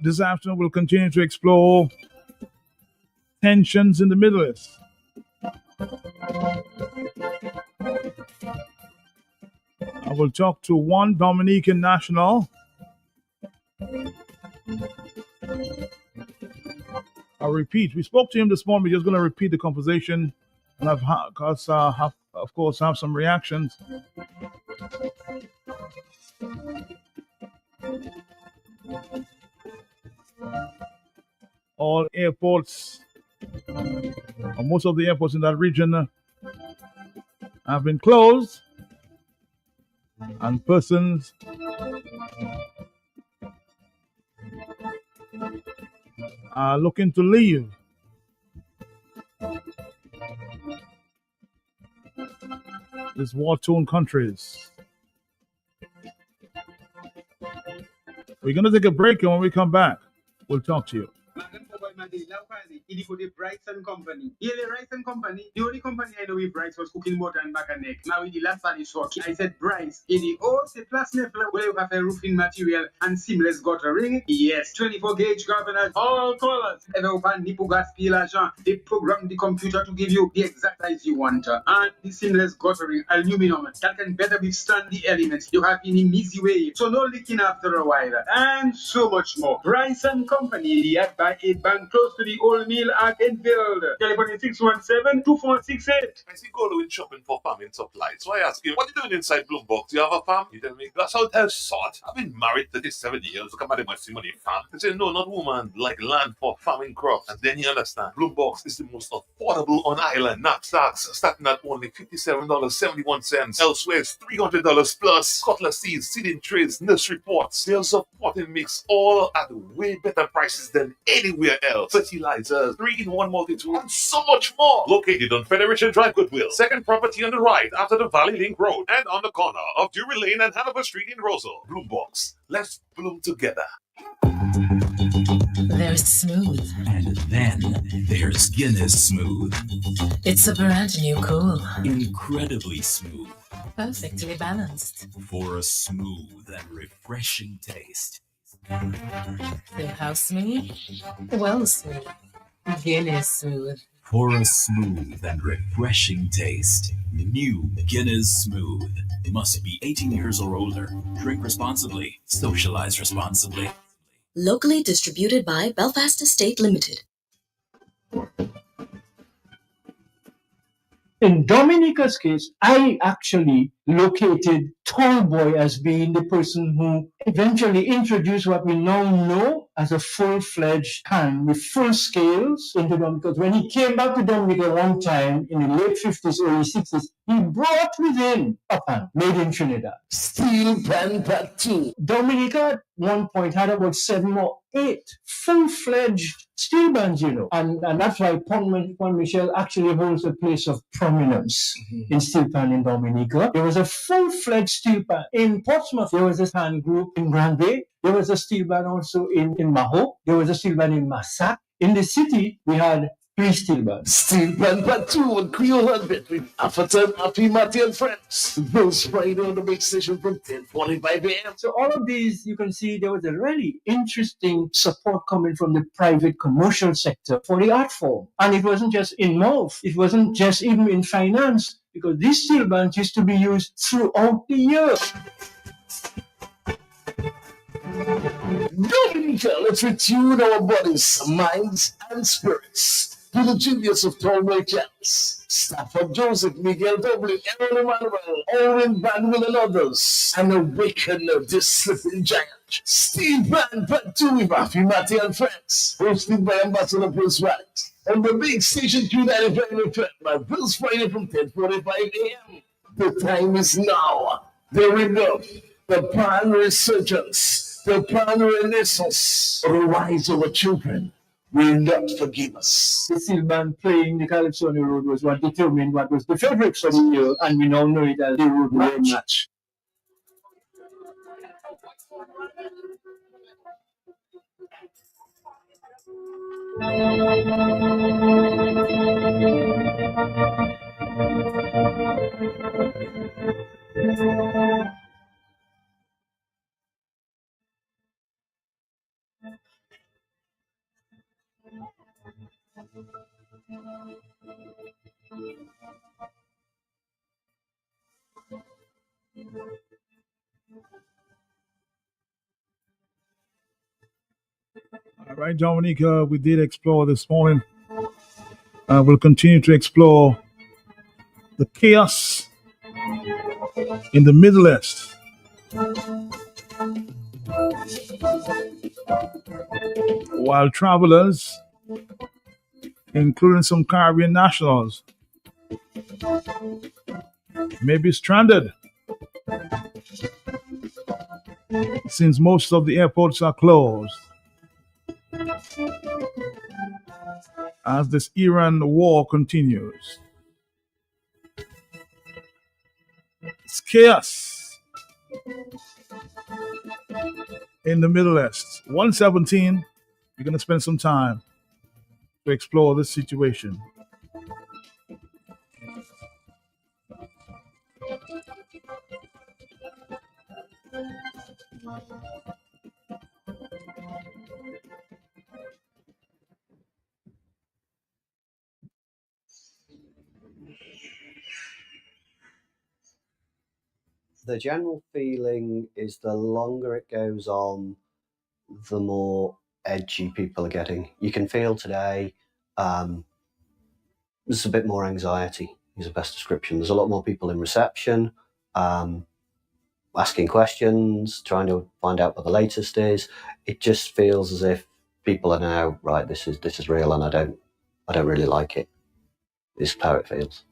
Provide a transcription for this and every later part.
This afternoon, we'll continue to explore tensions in the Middle East. I will talk to one Dominican national. I'll repeat. We spoke to him this morning. We're just going to repeat the conversation, and of course, have some reactions. All airports, or most of the airports in that region, have been closed, and persons are looking to leave. These war-torn countries. We're going to take a break, and when we come back, we'll talk to you. Bryson Company. Here the Bryson Company. The only company I know with Bryce was cooking motor and back and neck. Now in the last valley short, I said Bryce. In the old plus level where you have a roofing material and seamless guttering. Yes, 24 gauge governors, all colors. Ever open Nipo gas peel agent. They program the computer to give you the exact size you want. And the seamless guttering aluminum that can better withstand the elements you have in an easy way. So no leaking after a while. And so much more. Bryson Company, the at by 8 bank close to the old mill at Enfield. Telephone 617-2468. I see going shopping for farming supplies. So I ask you, what are you doing inside Bloombox? Do you have a farm? You tell me, that's how it has sought. I've been married 37 years. Look at my money farm. They say, no, not woman, like land for farming crops. And then you understand, Bloombox is the most affordable on island. Knapsacks starting at only $57.71. Elsewhere, it's $300 plus. Cutlass seeds, seeding trays, nursery pots, sales of potting mix, all at way better prices than anywhere else. Fertilizers, 3-in-1 multi-tool, and so much more. Located on Federation Drive, Goodwill. Second property on the right after the Valley Link Road and on the corner of Drury Lane and Hanover Street in Rosal. Bloombox. Let's bloom together. There's Smooth. And then there's Guinness Smooth. It's a brand new cool. Incredibly smooth. Perfectly balanced. For a smooth and refreshing taste. So how smooth? Well smooth. Guinness Smooth. For a smooth and refreshing taste. New Guinness Smooth. Must be 18 years or older. Drink responsibly. Socialize responsibly. Locally distributed by Belfast Estate Limited. In Dominica's case, I actually located Tallboy as being the person who eventually introduced what we now know as a full-fledged can with full scales into Dominica. When he came back to Dominica one time in the late 50s, early 60s, he brought with him a pan made in Trinidad. Steel pan pack 2. Dominica at one point had about 7 or 8 full-fledged steel bands, you know. And that's why Pont Michel actually holds a place of prominence in steel pan in Dominica. There was a full-fledged steel pan. In Portsmouth, there was a pan group in Grand Bay. There was a steel band also in Maho. There was a steel band in Massac. In the city, we had 3 steel bands. Steel band part 2 and Creole Hundred with Afatan, Afi, Matty and friends. Those Friday on the big station from 10:45 a.m. So all of these, you can see there was a really interesting support coming from the private commercial sector for the art form. And it wasn't just in mouth. It wasn't just even in finance, because these steel bands used to be used throughout the year. Dominica, let's retune our bodies, minds, and spirits to the genius of Tallboy Cats, Stafford Joseph, Miguel W., Aaron Emmanuel, Owen Banwell, and others, and awaken this slipping giant. Steel Band Part 2 with Afi, Matty and friends, hosted by Ambassador Prince White, on the big station Q95 FM by Prince Friday from 10:45 a.m. The time is now. There we go. The Pan Resurgence. The Pan Renaissance, the rise of our children, will not forgive us. The steel band playing the Calypso on the road was what determined what was the favorite for the year, and we now know it as the road match. All right, Dominique, we did explore this morning. We'll continue to explore the chaos in the Middle East. While travelers, including some Caribbean nationals, may be stranded since most of the airports are closed. As this Iran war continues, it's chaos in the Middle East. 117, we're going to spend some time to explore this situation. The general feeling is the longer it goes on, the more edgy people are getting. You can feel today there's a bit more anxiety is the best description. There's a lot more people in reception, asking questions, trying to find out what the latest is. It just feels as if people are now, right, this is real, and I don't really like it. This is how it feels.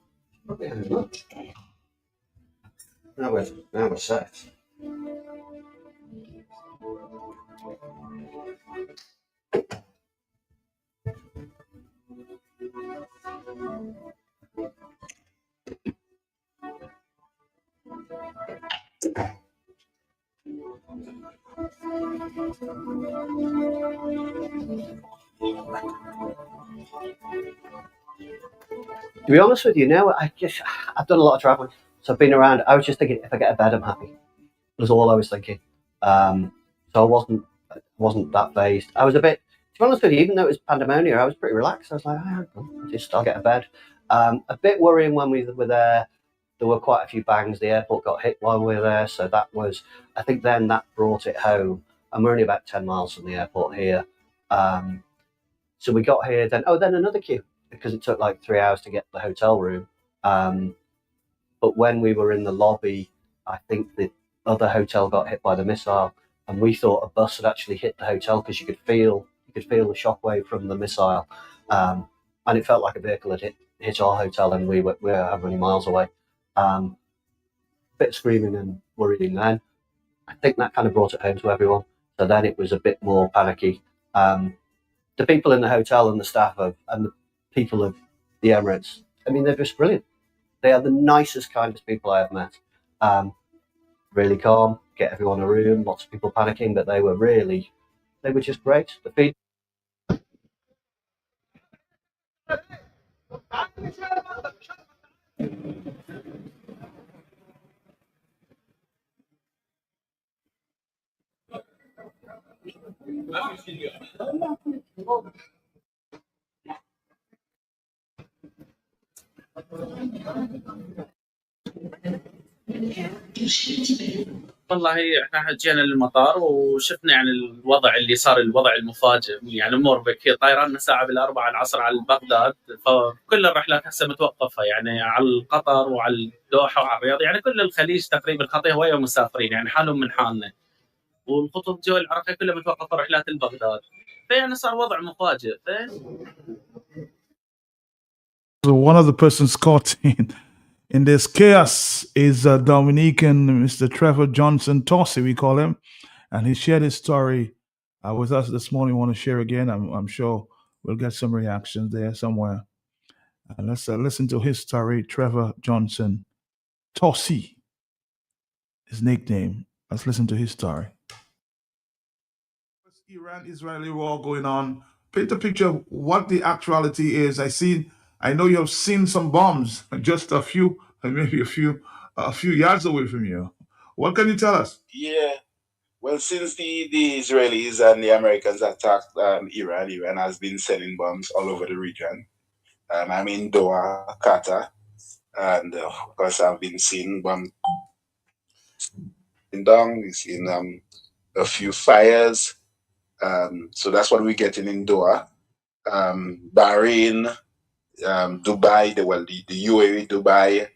Now we're set. To be honest with you, now I've done a lot of traveling, so I've been around. I was just thinking, if I get a bed, I'm happy. Was all I was thinking. So I wasn't that phased. I was a bit, to be honest with you, even though it was pandemonium, I was pretty relaxed. I was like, I'll get a bed. A bit worrying when we were there. There were quite a few bangs. The airport got hit while we were there, so that was, I think then that brought it home. And we're only about 10 miles from the airport here. So we got here, then another queue, because it took like 3 hours to get to the hotel room. But when we were in the lobby, I think the other hotel got hit by the missile, and we thought a bus had actually hit the hotel because you could feel the shockwave from the missile, and it felt like a vehicle had hit our hotel, and we were how many miles away. Bit of screaming and worrying then. I think that kind of brought it home to everyone. So then it was a bit more panicky. The people in the hotel and the staff and the people of the Emirates, I mean, they're just brilliant. They are the nicest, kindest people I have met. Really calm, get everyone in a room, lots of people panicking, but they were just great. The feed. والله احنا جينا للمطار وشفنا يعني الوضع اللي صار، الوضع المفاجئ، يعني موربك. طيراننا ساعة بالأربعة العصر على بغداد، فكل الرحلات هسه متوقفة، يعني على قطر وعلى الدوحة وعلى الرياض، يعني كل الخليج تقريبا خطيه هواية مسافرين، يعني حالهم من حالنا. والخطوط الجوية العراقية كلها متوقفة رحلات لبغداد، فيعني صار وضع مفاجئ. So one of the persons caught in this chaos is Dominican Mr. Trevor Johnson Tossi, we call him, and he shared his story with us this morning. I want to share again. I'm sure We'll get some reactions there somewhere. Let's listen to his story. Trevor Johnson, Tossi, his nickname. Let's listen to his story. Iran-Israeli war going on. Paint a picture of what the actuality is. I know you have seen some bombs, just a few, maybe a few yards away from you. What can you tell us? Yeah, well, since the Israelis and the Americans attacked Iran has been sending bombs all over the region. I'm in Doha, Qatar, and of course I've been seeing bombs down. We've seen a few fires. So that's what we're getting in Doha. Bahrain, Dubai, the UAE, Dubai,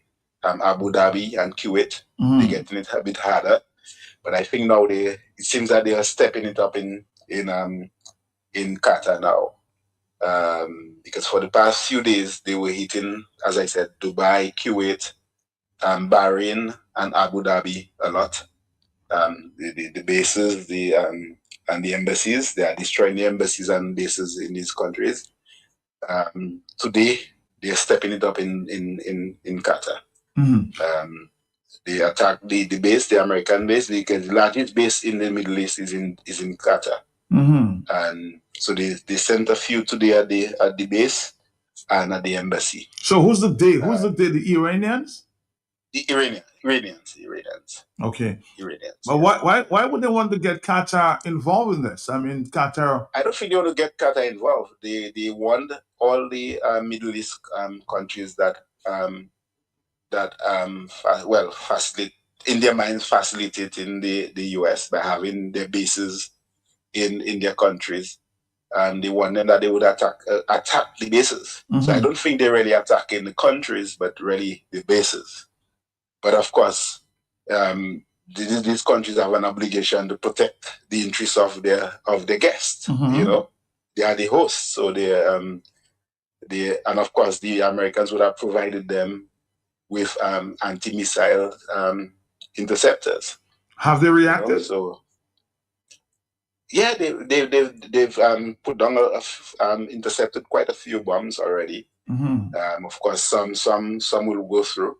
Abu Dhabi, and Kuwait. They're getting it a bit harder. But I think now it seems that they are stepping it up in Qatar now. Because for the past few days they were hitting, as I said, Dubai, Kuwait, Bahrain, and Abu Dhabi a lot. The bases, and the embassies, they are destroying the embassies and bases in these countries. Today they are stepping it up in Qatar. They attacked the base, the American base, because the largest base in the Middle East is in Qatar. And so they sent a few today at the base and at the embassy. So who's the they? The Iranians? The Iranians. Okay. Iranians. But why would they want to get Qatar involved in this? I mean, Qatar. I don't think they want to get Qatar involved. They want all the Middle East countries that facilitate, in their minds, facilitating the US by having their bases in their countries. They want them that they would attack the bases. So I don't think they're really attacking the countries, but really the bases. But of course, these countries have an obligation to protect the interests of their guests. You know, they are the hosts, so and of course the Americans would have provided them with anti-missile interceptors. Have they reacted? You know, so yeah, they've put down intercepted quite a few bombs already. Of course, some will go through,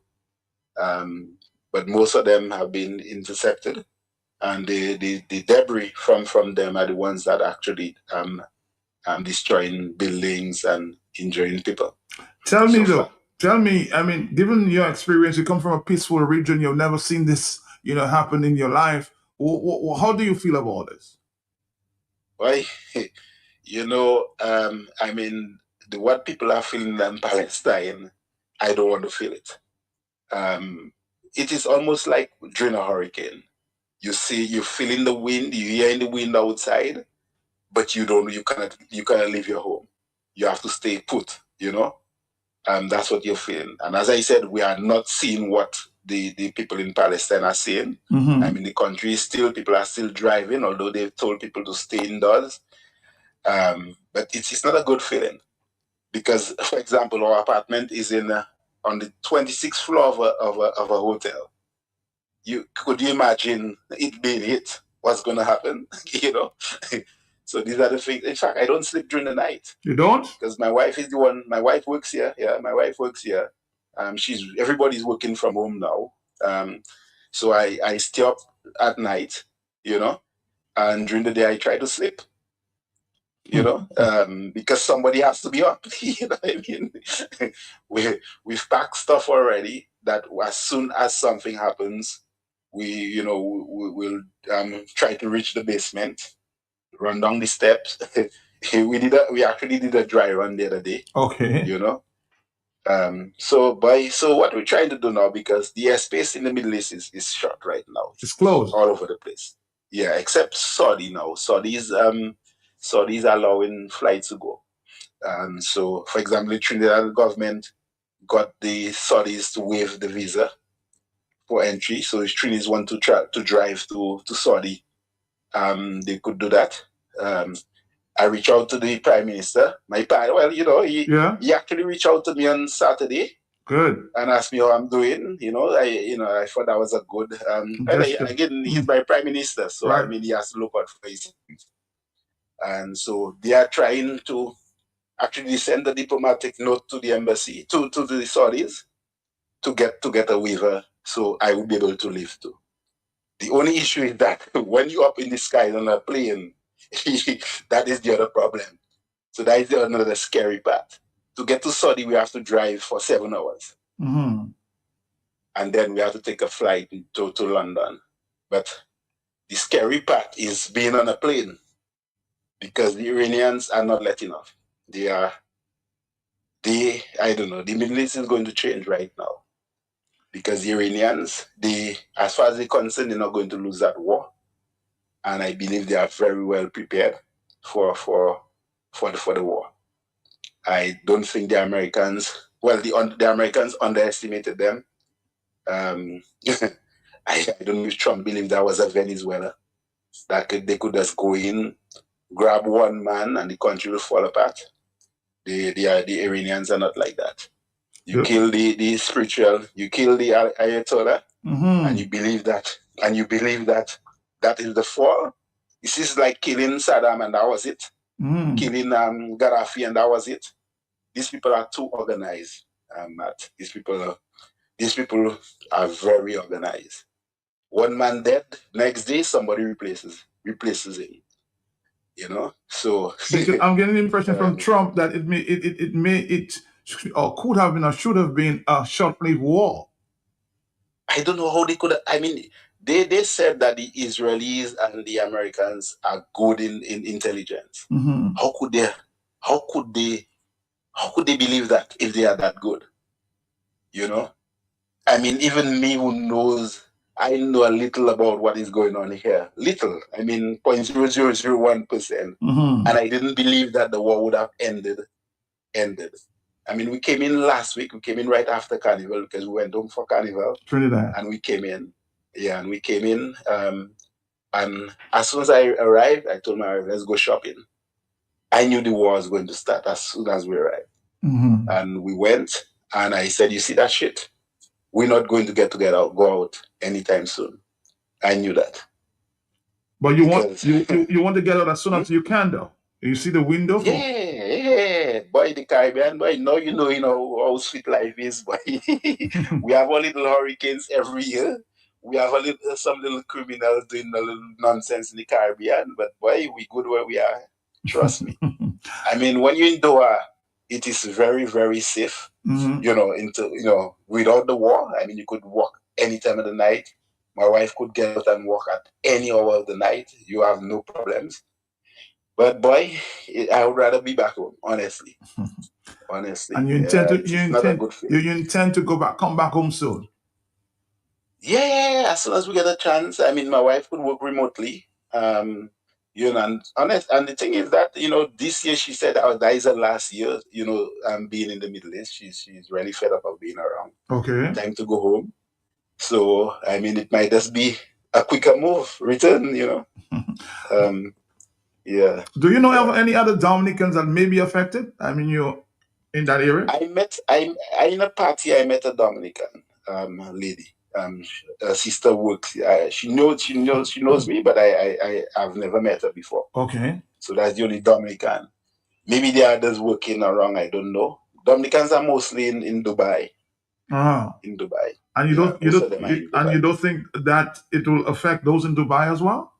but most of them have been intercepted, and the debris from them are the ones that actually destroying buildings and injuring people. Tell me, I mean, given your experience, you come from a peaceful region, you've never seen this, happen in your life. How do you feel about this? Well, I mean, what people are feeling in Palestine, I don't want to feel it. It is almost like during a hurricane. You're feeling the wind, you're hearing the wind outside, but you cannot leave your home. You have to stay put, that's what you're feeling. And as I said, we are not seeing what the people in Palestine are seeing. I mean, the country is people are still driving, although they've told people to stay indoors. But it's not a good feeling, because, for example, our apartment is on the 26th floor of a hotel. Could you imagine it being hit? What's going to happen? So these are the things. In fact, I don't sleep during the night. You don't? Because my wife is the one. My wife works here. Yeah, my wife works here. Everybody's working from home now. So I stay up at night, and during the day I try to sleep. Because somebody has to be up. You know what I mean? We've packed stuff already that as soon as something happens, we'll try to reach the basement, run down the steps. We actually did a dry run the other day. Okay. So what we're trying to do now, because the airspace in the Middle East is shut right now. It's closed all over the place. Yeah, except Saudi now. Saudi's allowing flights to go. So, for example, the Trinidad government got the Saudis to waive the visa for entry. So if Trinidad want to drive to Saudi, they could do that. I reached out to the Prime Minister. He actually reached out to me on Saturday. Good. And asked me how I'm doing. I thought that was a good. Again, he's my Prime Minister, so right. I mean, he has to look out for his things. And so they are trying to actually send a diplomatic note to the embassy, to the Saudis, to get a waiver, so I would be able to live too. The only issue is that when you're up in the sky on a plane, that is the other problem. So that is another scary part. To get to Saudi, we have to drive for 7 hours. Mm-hmm. And then we have to take a flight to London. But the scary part is being on a plane, because the Iranians are not letting off. I don't know, the Middle East is going to change right now. Because the Iranians, as far as they're concerned, they're not going to lose that war. And I believe they are very well prepared for the war. I don't think the Americans, the Americans underestimated them. I don't know if Trump believed that was a Venezuela. They could just go in, grab one man, and the country will fall apart. The Iranians are not like that. You kill the spiritual, you kill the Ayatollah, and you believe that, that is the fall. This is like killing Saddam, and that was it. Killing Gaddafi, and that was it. These people are too organized, Matt. These people are very organized. One man dead, next day somebody replaces him. You know, so because I'm getting the impression from Trump that it could have been or should have been a short-lived war. I don't know how they could. I mean, they said that the Israelis and the Americans are good in intelligence. Mm-hmm. How could they believe that if they are that good? You know, I mean, even me who knows, I know a little about what is going on here. Little, I mean, 0.0001%. Mm-hmm. And I didn't believe that the war would have ended. I mean, we came in last week. We came in right after Carnival because we went home for Carnival. Trinidad. And we came in. Yeah, and we came in. And as soon as I arrived, I told my wife, let's go shopping. I knew the war was going to start as soon as we arrived. Mm-hmm. And we went, and I said, you see that shit? We're not going to go out anytime soon. I knew that. But you want to get out as soon as you can, though. You see the window? Yeah. Boy, the Caribbean, boy, now you know how sweet life is, boy. We have our little hurricanes every year. We have some little criminals doing a little nonsense in the Caribbean, but boy, we good where we are. Trust me. I mean, when you're in Doha, it is very, very safe. Mm-hmm. You know, without the war, I mean, you could walk any time of the night. My wife could get out and walk at any hour of the night. You have no problems. But boy, I would rather be back home, honestly. And you intend to come back home soon? Yeah, as soon as we get a chance. I mean, my wife could work remotely. And the thing is that, this year she said that is her last year, being in the Middle East. She's really fed up of being around. Okay. Time to go home. So, I mean, it might just be a quicker move, return, yeah. Do you know of any other Dominicans that may be affected? I mean, you're in that area? In a party, I met a Dominican lady. Her sister works. She knows me, but I have never met her before. Okay. So that's the only Dominican. Maybe the others working around. I don't know. Dominicans are mostly in Dubai. In Dubai. And you don't think that it will affect those in Dubai as well?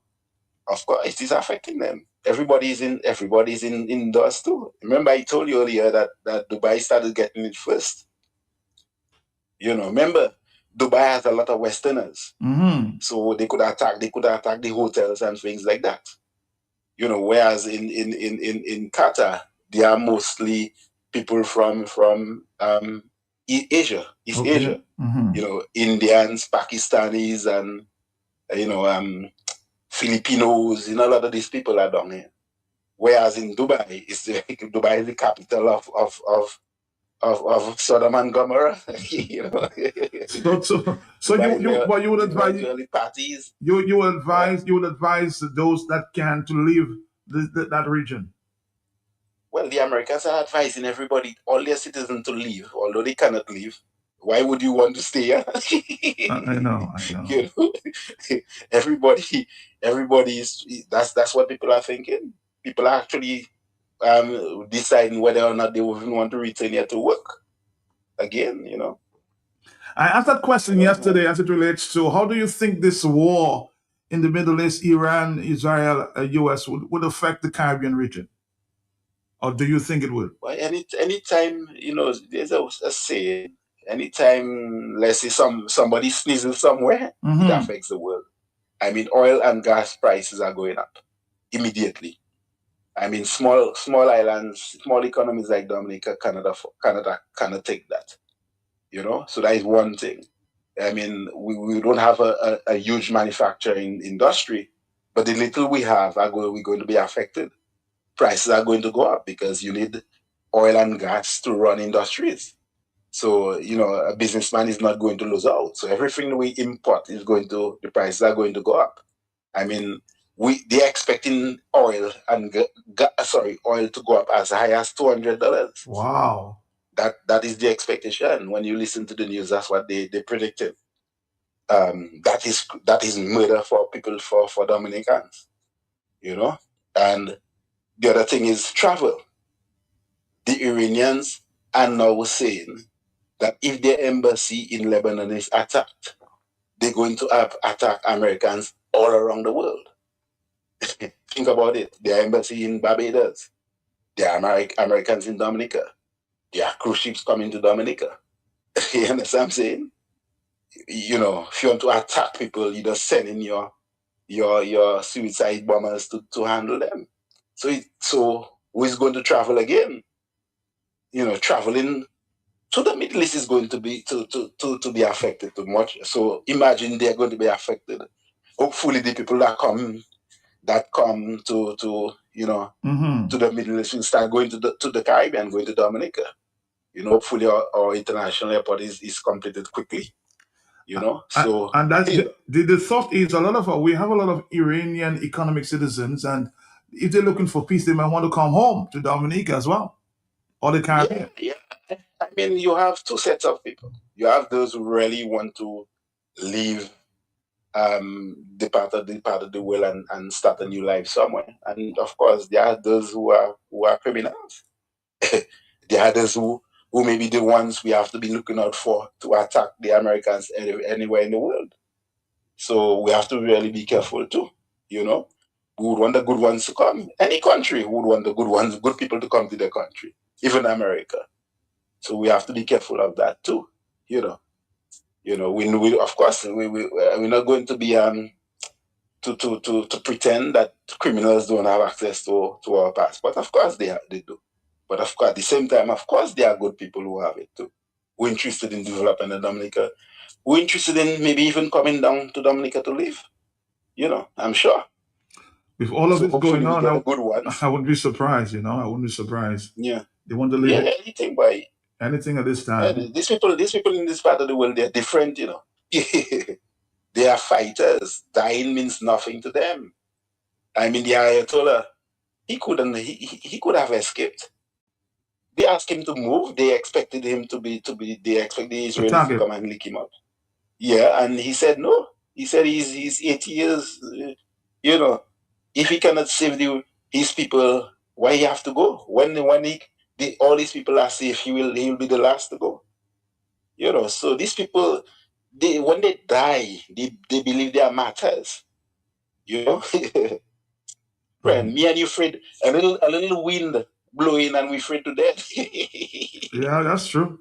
Of course, it is affecting them. Everybody's indoors too. Remember, I told you earlier that Dubai started getting it first. Remember, Dubai has a lot of Westerners, so they could attack the hotels and things like that. Whereas in Qatar, they are mostly people from Asia, East Asia. Mm-hmm. Indians, Pakistanis, and Filipinos. A lot of these people are down here. Whereas in Dubai, Dubai is the capital of Sodom and Gomorrah. So you would advise parties. You would advise those that can to leave that region. Well, the Americans are advising everybody, all their citizens, to leave, although they cannot leave. Why would you want to stay here? I know. Everybody is. That's what people are thinking. People are actually deciding whether or not they even want to return here to work again, you know. I asked that question yesterday as it relates to how do you think this war in the Middle East, Iran, Israel, US, would affect the Caribbean region? Or do you think it would? Well, anytime, you know, there's a saying, anytime, let's say somebody sneezes somewhere, it affects the world. I mean, oil and gas prices are going up immediately. I mean, small islands, small economies like Dominica, Canada cannot take that. You know, so that is one thing. I mean, we don't have a huge manufacturing industry, but the little we have we're going to be affected. Prices are going to go up because you need oil and gas to run industries. So, you know, a businessman is not going to lose out. So everything we import the prices are going to go up. I mean, they're expecting oil to go up as high as $200. Wow. That is the expectation. When you listen to the news, that's what they predicted. That is murder for people, for Dominicans, you know. And the other thing is travel. The Iranians are now saying that if their embassy in Lebanon is attacked, they're going to attack Americans all around the world. Think about it. Their embassy in Barbados, there are Americans in Dominica. There are cruise ships coming to Dominica. You understand what I'm saying? You know, if you want to attack people, you just send in your suicide bombers to handle them. So who is going to travel again? You know, traveling to the Middle East is going to be to be affected too much. So imagine they're going to be affected. Hopefully, the people that come to you know to the Middle East will start going to the Caribbean, going to Dominica. You know, hopefully our international airport is completed quickly. You know, so and that's the thought is we have a lot of Iranian economic citizens, and if they're looking for peace, they might want to come home to Dominica as well, or the Caribbean. Yeah. I mean, you have two sets of people. You have those who really want to leave the part of the world and start a new life somewhere, and of course, there are those who are criminals. There are those who may be the ones we have to be looking out for to attack the Americans anywhere in the world. So we have to really be careful too. You know, we would want the good ones to come. Any country would want the good people to come to their country, even America. So we have to be careful of that too. You know, we of course we're not going to be to pretend that criminals don't have access to our passport. Of course they do. But of course, at the same time, of course, there are good people who have it too. We're interested in developing the Dominica. We're interested in maybe even coming down to Dominica to live. You know, I'm sure. With all of this going on, I wouldn't be surprised. You know, I wouldn't be surprised. Yeah, they want to live. Yeah, anything by anything at this time. Yeah, these people in this part of the world, they're different. You know, they are fighters. Dying means nothing to them. I mean, the Ayatollah, he could have escaped. They asked him to move. They expected him they expect the Israelis to come and lick him up. Yeah, and he said no. He said he's 80 years. You know, if he cannot save his people, why he have to go? When all these people are safe, he will be the last to go. You know, so these people, when they die, they believe they are martyrs. You know, friend, me and you afraid a little wind blowing and we afraid to death. Yeah, that's true.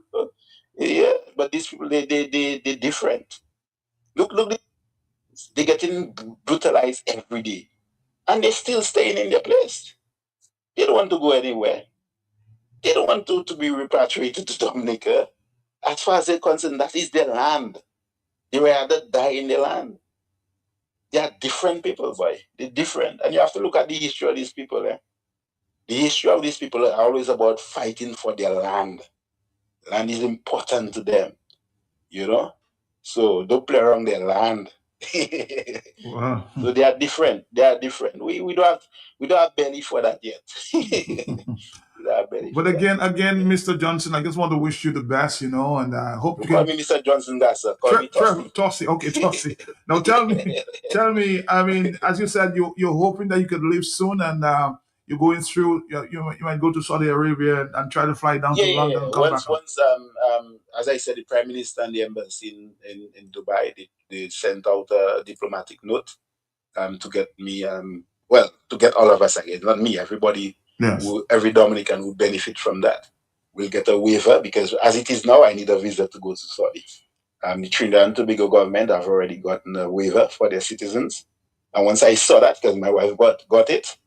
Yeah, but these people, they're different. Look, they're getting brutalized every day, and they're still staying in their place. They don't want to go anywhere. They don't want to be repatriated to Dominica. As far as they're concerned, that is their land. They rather die in their land. They are different people, boy. They're different, and you have to look at the history of these people. The history of these people are always about fighting for their land. Land is important to them, you know. So don't play around their land. Wow. So they are different. We don't have belly for that yet. But again, Mr. Johnson, I just want to wish you the best, you know, and I hope you call me Mr. Johnson. That's call me Tossie. Okay, Tossie. Now tell me. I mean, as you said, you're hoping that you could live soon, and you're going through. You might go to Saudi Arabia and try to fly down to London and come back. Once, as I said, the Prime Minister and the embassy in Dubai, they sent out a diplomatic note to get me, to get all of us again, not me, everybody, every Dominican who benefit from that will get a waiver, because as it is now, I need a visa to go to Saudi. The Trinidad and Tobago government have already gotten a waiver for their citizens. And once I saw that, because my wife got it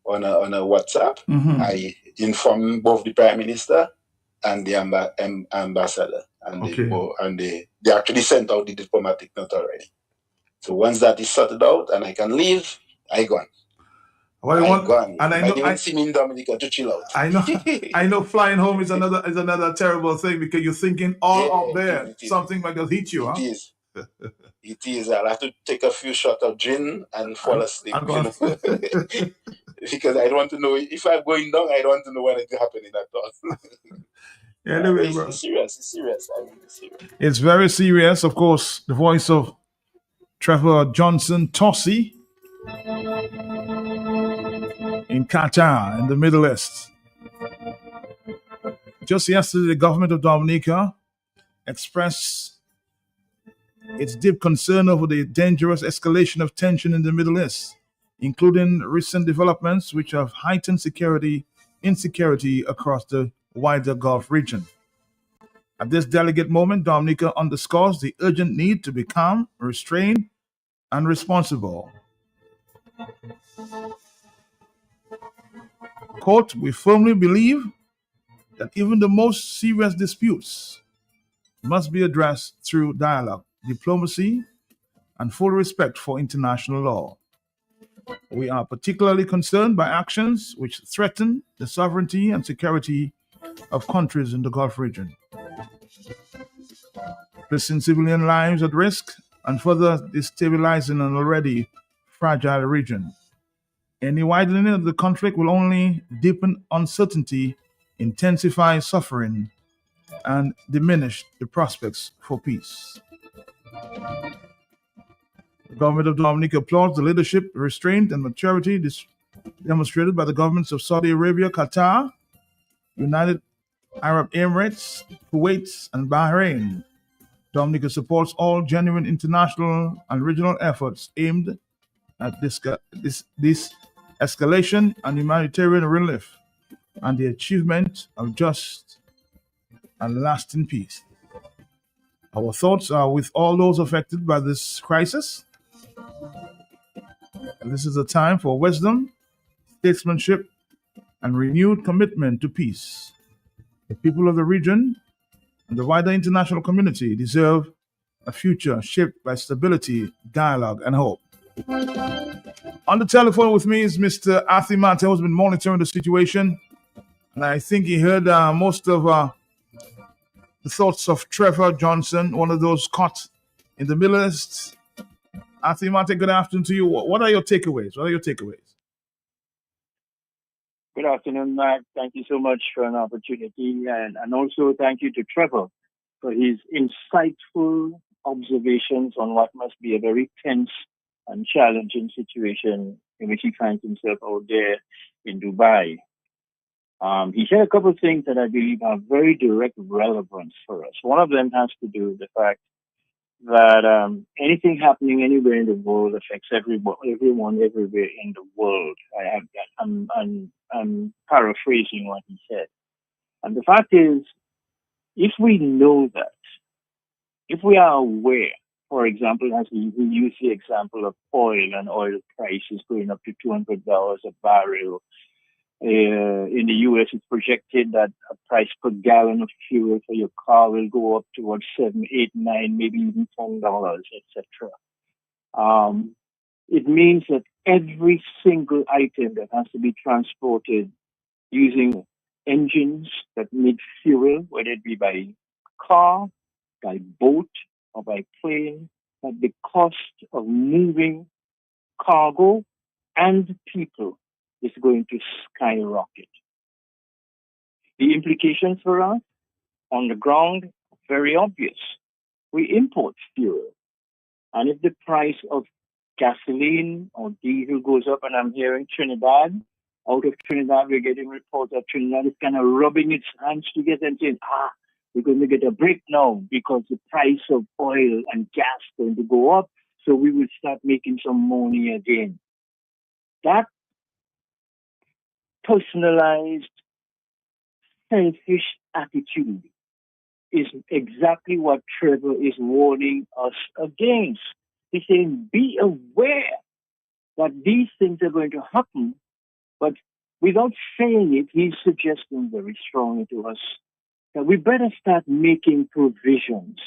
on a WhatsApp, I informed both the Prime Minister and the ambassador, and they actually sent out the diplomatic note already. So once that is sorted out and I can leave, I gone. Gone. And I know you see me in Dominica to chill out. I know flying home is another terrible thing, because you're thinking up there something might just hit you. It is. I'll have to take a few shots of gin and fall asleep. Because I don't want to know if I'm going down. I don't want to know when it's happening at all. Anyway, it's serious. It's serious. I mean, it's serious. It's very serious. Of course, the voice of Trevor Johnson Tossie in Qatar, in the Middle East. Just yesterday, the government of Dominica expressed its deep concern over the dangerous escalation of tension in the Middle East, including recent developments which have heightened insecurity across the wider Gulf region. At this delicate moment, Dominica underscores the urgent need to be calm, restrained, and responsible. Quote, "We firmly believe that even the most serious disputes must be addressed through dialogue, diplomacy, and full respect for international law. We are particularly concerned by actions which threaten the sovereignty and security of countries in the Gulf region, placing civilian lives at risk and further destabilizing an already fragile region. Any widening of the conflict will only deepen uncertainty, intensify suffering, and diminish the prospects for peace." The government of Dominica applauds the leadership, restraint, and maturity demonstrated by the governments of Saudi Arabia, Qatar, United Arab Emirates, Kuwait, and Bahrain. Dominica supports all genuine international and regional efforts aimed at this escalation and humanitarian relief and the achievement of just and lasting peace. Our thoughts are with all those affected by this crisis. And this is a time for wisdom, statesmanship, and renewed commitment to peace. The people of the region and the wider international community deserve a future shaped by stability, dialogue, and hope. On the telephone with me is Mr. Athi Mate, who's been monitoring the situation. And I think he heard most of the thoughts of Trevor Johnson, one of those caught in the Middle East. Athi Mate, good afternoon to you. What are your takeaways? Good afternoon, Mark. Thank you so much for an opportunity. And also thank you to Trevor for his insightful observations on what must be a very tense and challenging situation in which he finds himself out there in Dubai. He said a couple of things that I believe have very direct relevance for us. One of them has to do with the fact that anything happening anywhere in the world affects everyone everywhere in the world. I'm paraphrasing what he said. And the fact is, if we know that, if we are aware, for example, as he used the example of oil and oil prices going up to $200 a barrel. In the U.S., it's projected that a price per gallon of fuel for your car will go up towards $7, $8, $9, maybe even $10, etc. It means that every single item that has to be transported using engines that need fuel, whether it be by car, by boat, or by plane, that the cost of moving cargo and people is going to skyrocket. The implications for us on the ground are very obvious. We import fuel. And if the price of gasoline or diesel goes up, and I'm hearing Trinidad out of Trinidad, we're getting reports that Trinidad is kind of rubbing its hands together and saying, we're going to get a break now because the price of oil and gas is going to go up. So we will start making some money again. That personalized, selfish attitude is exactly what Trevor is warning us against. He's saying, be aware that these things are going to happen, but without saying it, he's suggesting very strongly to us that we better start making provisions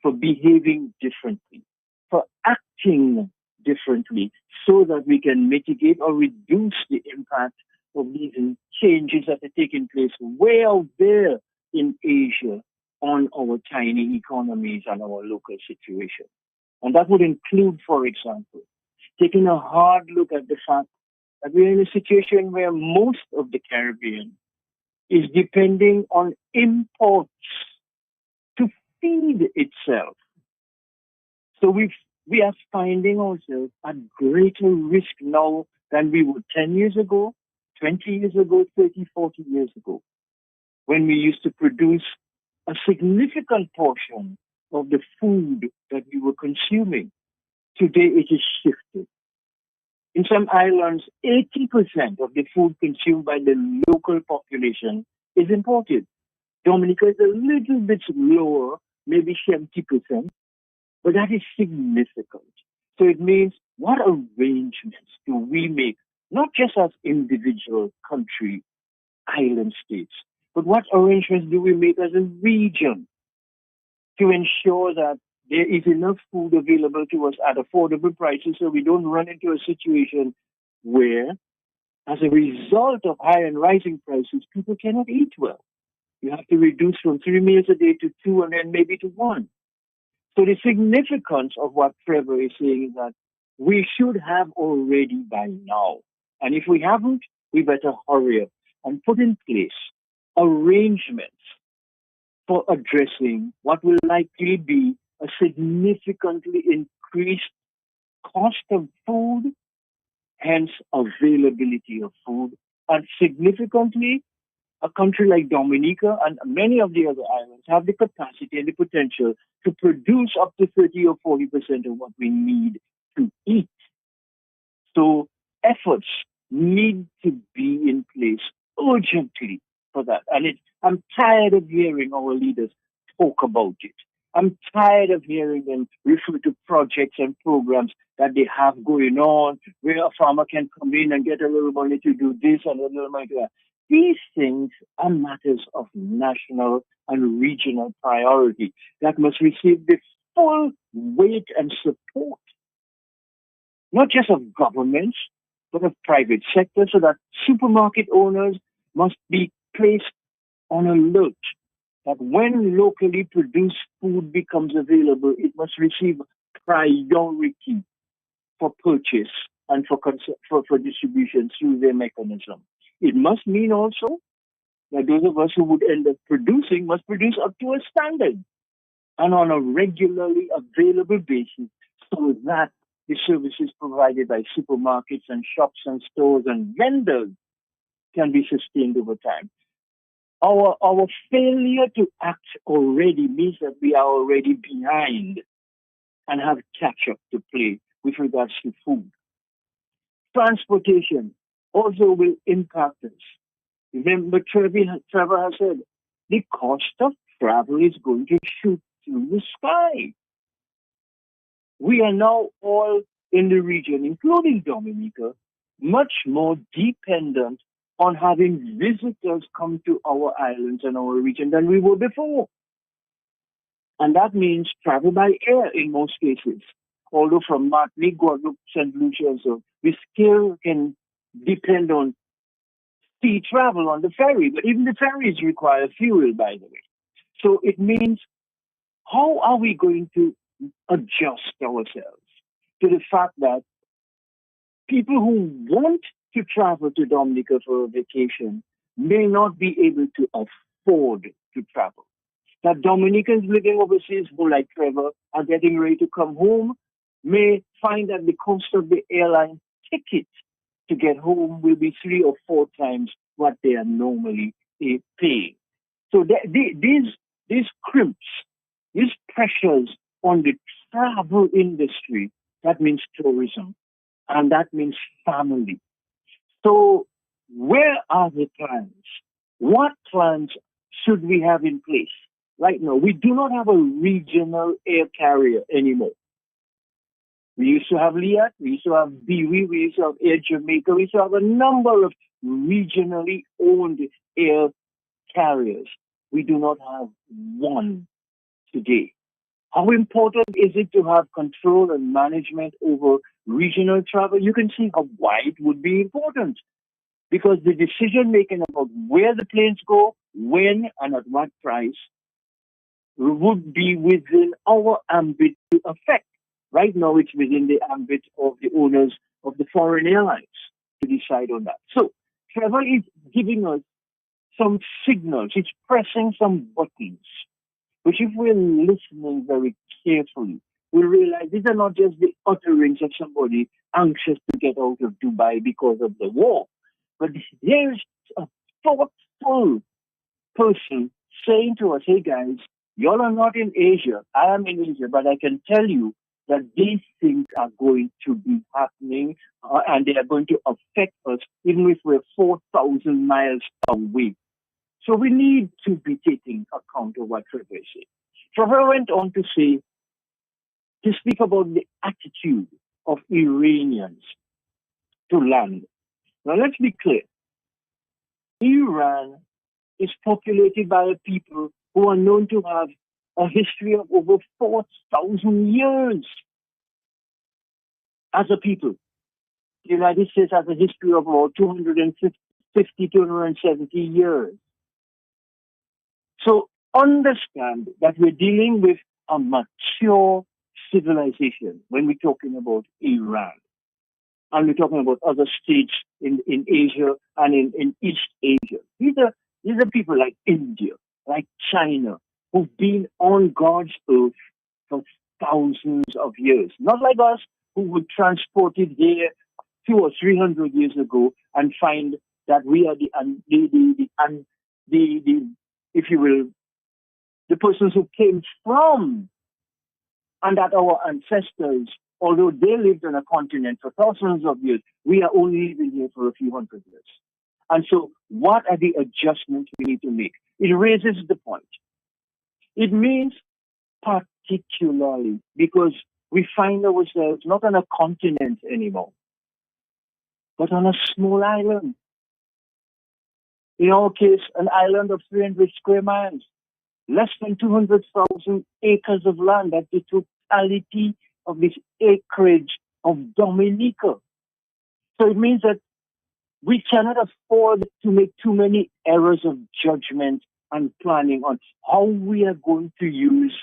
for behaving differently, for acting differently, so that we can mitigate or reduce the impact of these changes that are taking place way out there in Asia on our tiny economies and our local situation. And that would include, for example, taking a hard look at the fact that we're in a situation where most of the Caribbean is depending on imports to feed itself. So we are finding ourselves at greater risk now than we were 10 years ago, 20 years ago, 30, 40 years ago, when we used to produce a significant portion of the food that we were consuming. Today it is shifted. In some islands, 80% of the food consumed by the local population is imported. Dominica is a little bit lower, maybe 70%, but that is significant. So it means, what arrangements do we make, not just as individual country, island states, but what arrangements do we make as a region to ensure that there is enough food available to us at affordable prices so we don't run into a situation where, as a result of high and rising prices, people cannot eat well. You have to reduce from 3 meals a day to 2 and then maybe to 1. So the significance of what Trevor is saying is that we should have already by now. And if we haven't, we better hurry up and put in place arrangements for addressing what will likely be a significantly increased cost of food, hence availability of food, and significantly, a country like Dominica and many of the other islands have the capacity and the potential to produce up to 30 or 40% of what we need to eat. So efforts need to be in place urgently for that. And I'm tired of hearing our leaders talk about it. I'm tired of hearing them refer to projects and programs that they have going on, where a farmer can come in and get a little money to do this and a little money to that. These things are matters of national and regional priority that must receive the full weight and support, not just of governments, but of private sector, so that supermarket owners must be placed on alert that when locally produced food becomes available, it must receive priority for purchase and for distribution through their mechanism. It must mean also that those of us who would end up producing must produce up to a standard and on a regularly available basis, so that the services provided by supermarkets and shops and stores and vendors can be sustained over time. Our failure to act already means that we are already behind and have catch-up to play with regards to food. Transportation also will impact us. Remember, Trevor has said, the cost of travel is going to shoot through the sky. We are now all in the region, including Dominica, much more dependent on having visitors come to our islands and our region than we were before. And that means travel by air in most cases. Although from Martinique, Guadeloupe, St. Lucia, so we still can depend on sea travel on the ferry, but even the ferries require fuel, by the way. So it means, how are we going to adjust ourselves to the fact that people who want to travel to Dominica for a vacation may not be able to afford to travel? That Dominicans living overseas who, like Trevor, are getting ready to come home may find that the cost of the airline ticket to get home will be 3 or 4 times what they are normally paying. So these crimps, these pressures on the travel industry, that means tourism, and that means family. So where are the plans? What plans should we have in place? Right now, we do not have a regional air carrier anymore. We used to have Liat, we used to have Biwi, we used to have Air Jamaica, we used to have a number of regionally owned air carriers. We do not have one today. How important is it to have control and management over regional travel? You can see how why it would be important, because the decision making about where the planes go, when, and at what price would be within our ambit to affect. Right now, it's within the ambit of the owners of the foreign airlines to decide on that. So travel is giving us some signals. It's pressing some buttons, which if we're listening very carefully, we realize these are not just the utterings of somebody anxious to get out of Dubai because of the war, but there's a thoughtful person saying to us, hey guys, y'all are not in Asia. I am in Asia, but I can tell you that these things are going to be happening and they are going to affect us even if we're 4,000 miles away. So we need to be taking account of what Trevor said. Trevor went on to speak about the attitude of Iranians to land. Now let's be clear. Iran is populated by a people who are known to have a history of over 4,000 years as a people. The United States has a history of about 250, 270 years. So understand that we're dealing with a mature civilization when we're talking about Iran. And we're talking about other states in Asia and in East Asia. These are people like India, like China, who've been on God's earth for thousands of years. Not like us, who were transported here 200 or 300 years ago and find that we are the if you will, the persons who came from, and that our ancestors, although they lived on a continent for thousands of years, we are only living here for a few hundred years. And so what are the adjustments we need to make? It raises the point. It means particularly because we find ourselves not on a continent anymore, but on a small island. In our case, an island of 300 square miles, less than 200,000 acres of land. That's the totality of this acreage of Dominica. So it means that we cannot afford to make too many errors of judgment and planning on how we are going to use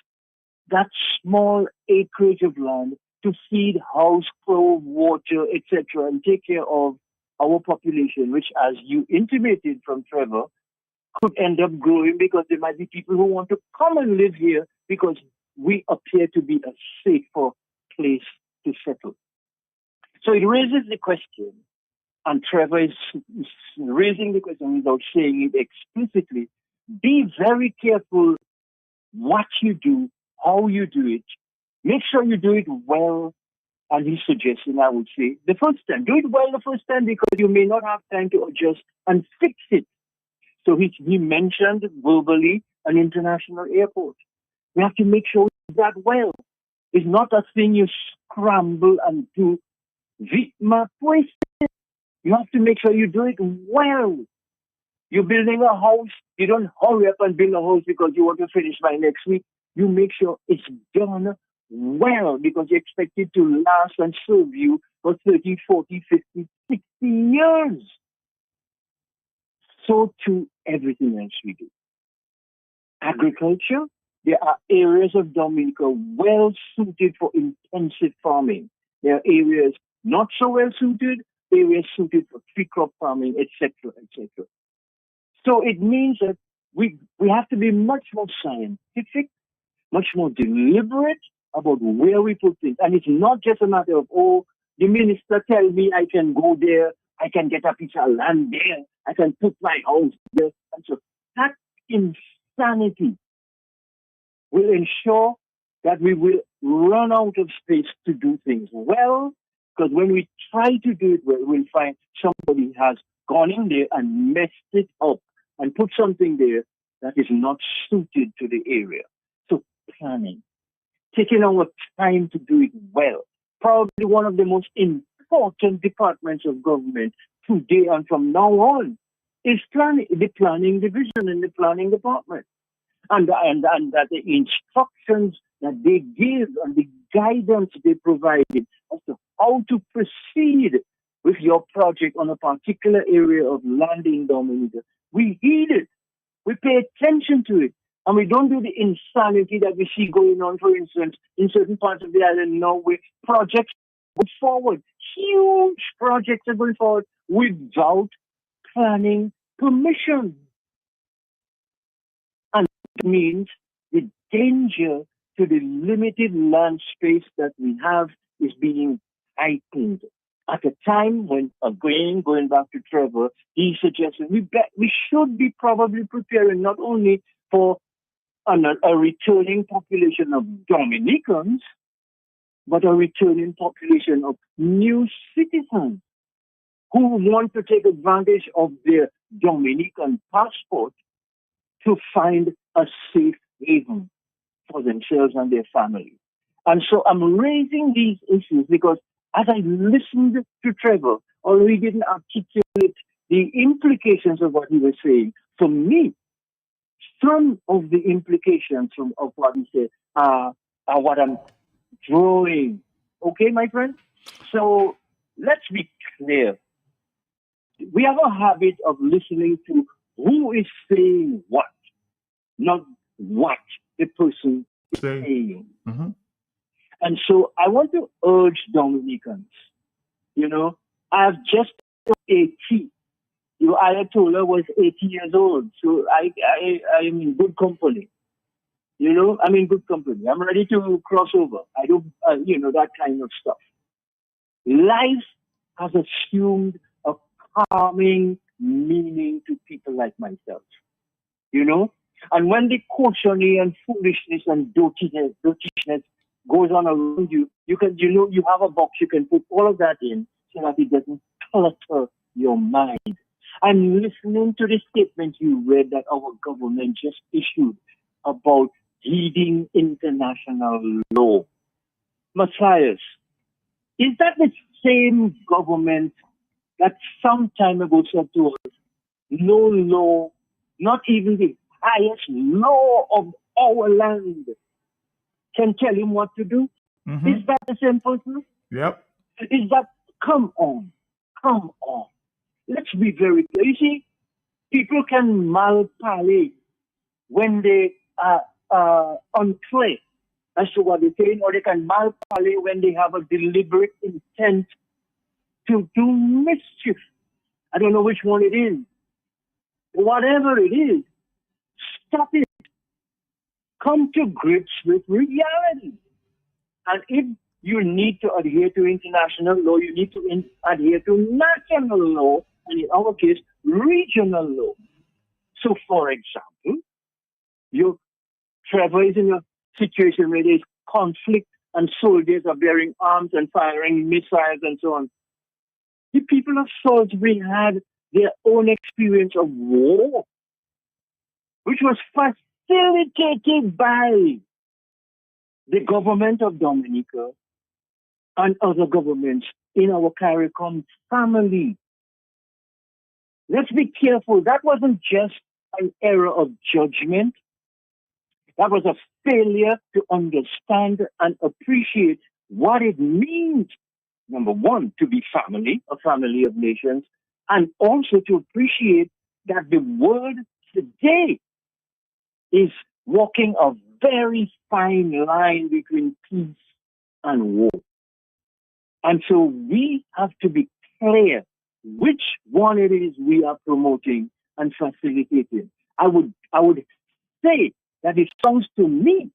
that small acreage of land to feed house, clothes, water, etc., and take care of our population, which, as you intimated from Trevor, could end up growing because there might be people who want to come and live here because we appear to be a safer place to settle. So it raises the question, and Trevor is raising the question without saying it explicitly. Be very careful what you do, how you do it. Make sure you do it well. And he's suggesting, I would say, the first time. Do it well the first time because you may not have time to adjust and fix it. So he mentioned verbally an international airport. We have to make sure we do that well. It's not a thing you scramble and do. You have to make sure you do it well. You're building a house. You don't hurry up and build a house because you want to finish by next week. You make sure it's done well because you expect it to last and serve you for 30, 40, 50, 60 years. So too, everything else we do. Agriculture, there are areas of Dominica well suited for intensive farming. There are areas not so well suited, areas suited for tree crop farming, etc., etc. So it means that we have to be much more scientific, much more deliberate about where we put things. And it's not just a matter of, the minister tell me I can go there I can get a piece of land there. I can put my house there. And so that insanity will ensure that we will run out of space to do things well, because when we try to do it well, we'll find somebody has gone in there and messed it up and put something there that is not suited to the area. So planning, taking our time to do it well, probably one of the most important departments of government today and from now on is planning, the planning division in the planning department. And that the instructions that they give and the guidance they provided as to how to proceed with your project on a particular area of land in Dominica, we heed it, we pay attention to it, and we don't do the insanity that we see going on, for instance, in certain parts of the island now where projects go forward, huge projects are going forward without planning permission. And it means the danger to the limited land space that we have is being heightened. At a time when, again, going back to Trevor, he suggested we should be probably preparing not only for a returning population of Dominicans, but a returning population of new citizens who want to take advantage of their Dominican passport to find a safe haven for themselves and their family. And so I'm raising these issues because as I listened to Trevor, although he didn't articulate the implications of what he was saying, for me, some of the implications of what he said are what I'm drawing. Okay, my friend? So let's be clear. We have a habit of listening to who is saying what, not what the person is saying. Mm-hmm. And so I want to urge Dominicans, I've just turned 80. Ayatollah was 80 years old, so I am in good company. I'm in good company. I'm ready to cross over. I don't, that kind of stuff. Life has assumed a calming meaning to people like myself, And when the cautionary and foolishness and dotishness goes on around you, you have a box you can put all of that in so that it doesn't clutter your mind. I'm listening to the statement you read that our government just issued about heeding international law. Matthias, is that the same government that some time ago said to us, no law, not even the highest law of our land, can tell him what to do? Mm-hmm. Is that the same person? Yep. Is that, come on. Let's be very clear. You see, people can malparler when they are unclear as to what they're saying, or they can malparler when they have a deliberate intent to do mischief. I don't know which one it is. Whatever it is, stop it. Come to grips with reality. And if you need to adhere to international law, you need to adhere to national law, and in our case, regional law. So, for example, Trevor is in a situation where there's conflict and soldiers are bearing arms and firing missiles and so on. The people of Salisbury had their own experience of war, which was facilitated by the government of Dominica and other governments in our CARICOM family. Let's be careful. That wasn't just an error of judgment. That was a failure to understand and appreciate what it means, number one, to be family, a family of nations, and also to appreciate that the world today is walking a very fine line between peace and war. And so we have to be clear which one it is we are promoting and facilitating. I would say that it sounds to me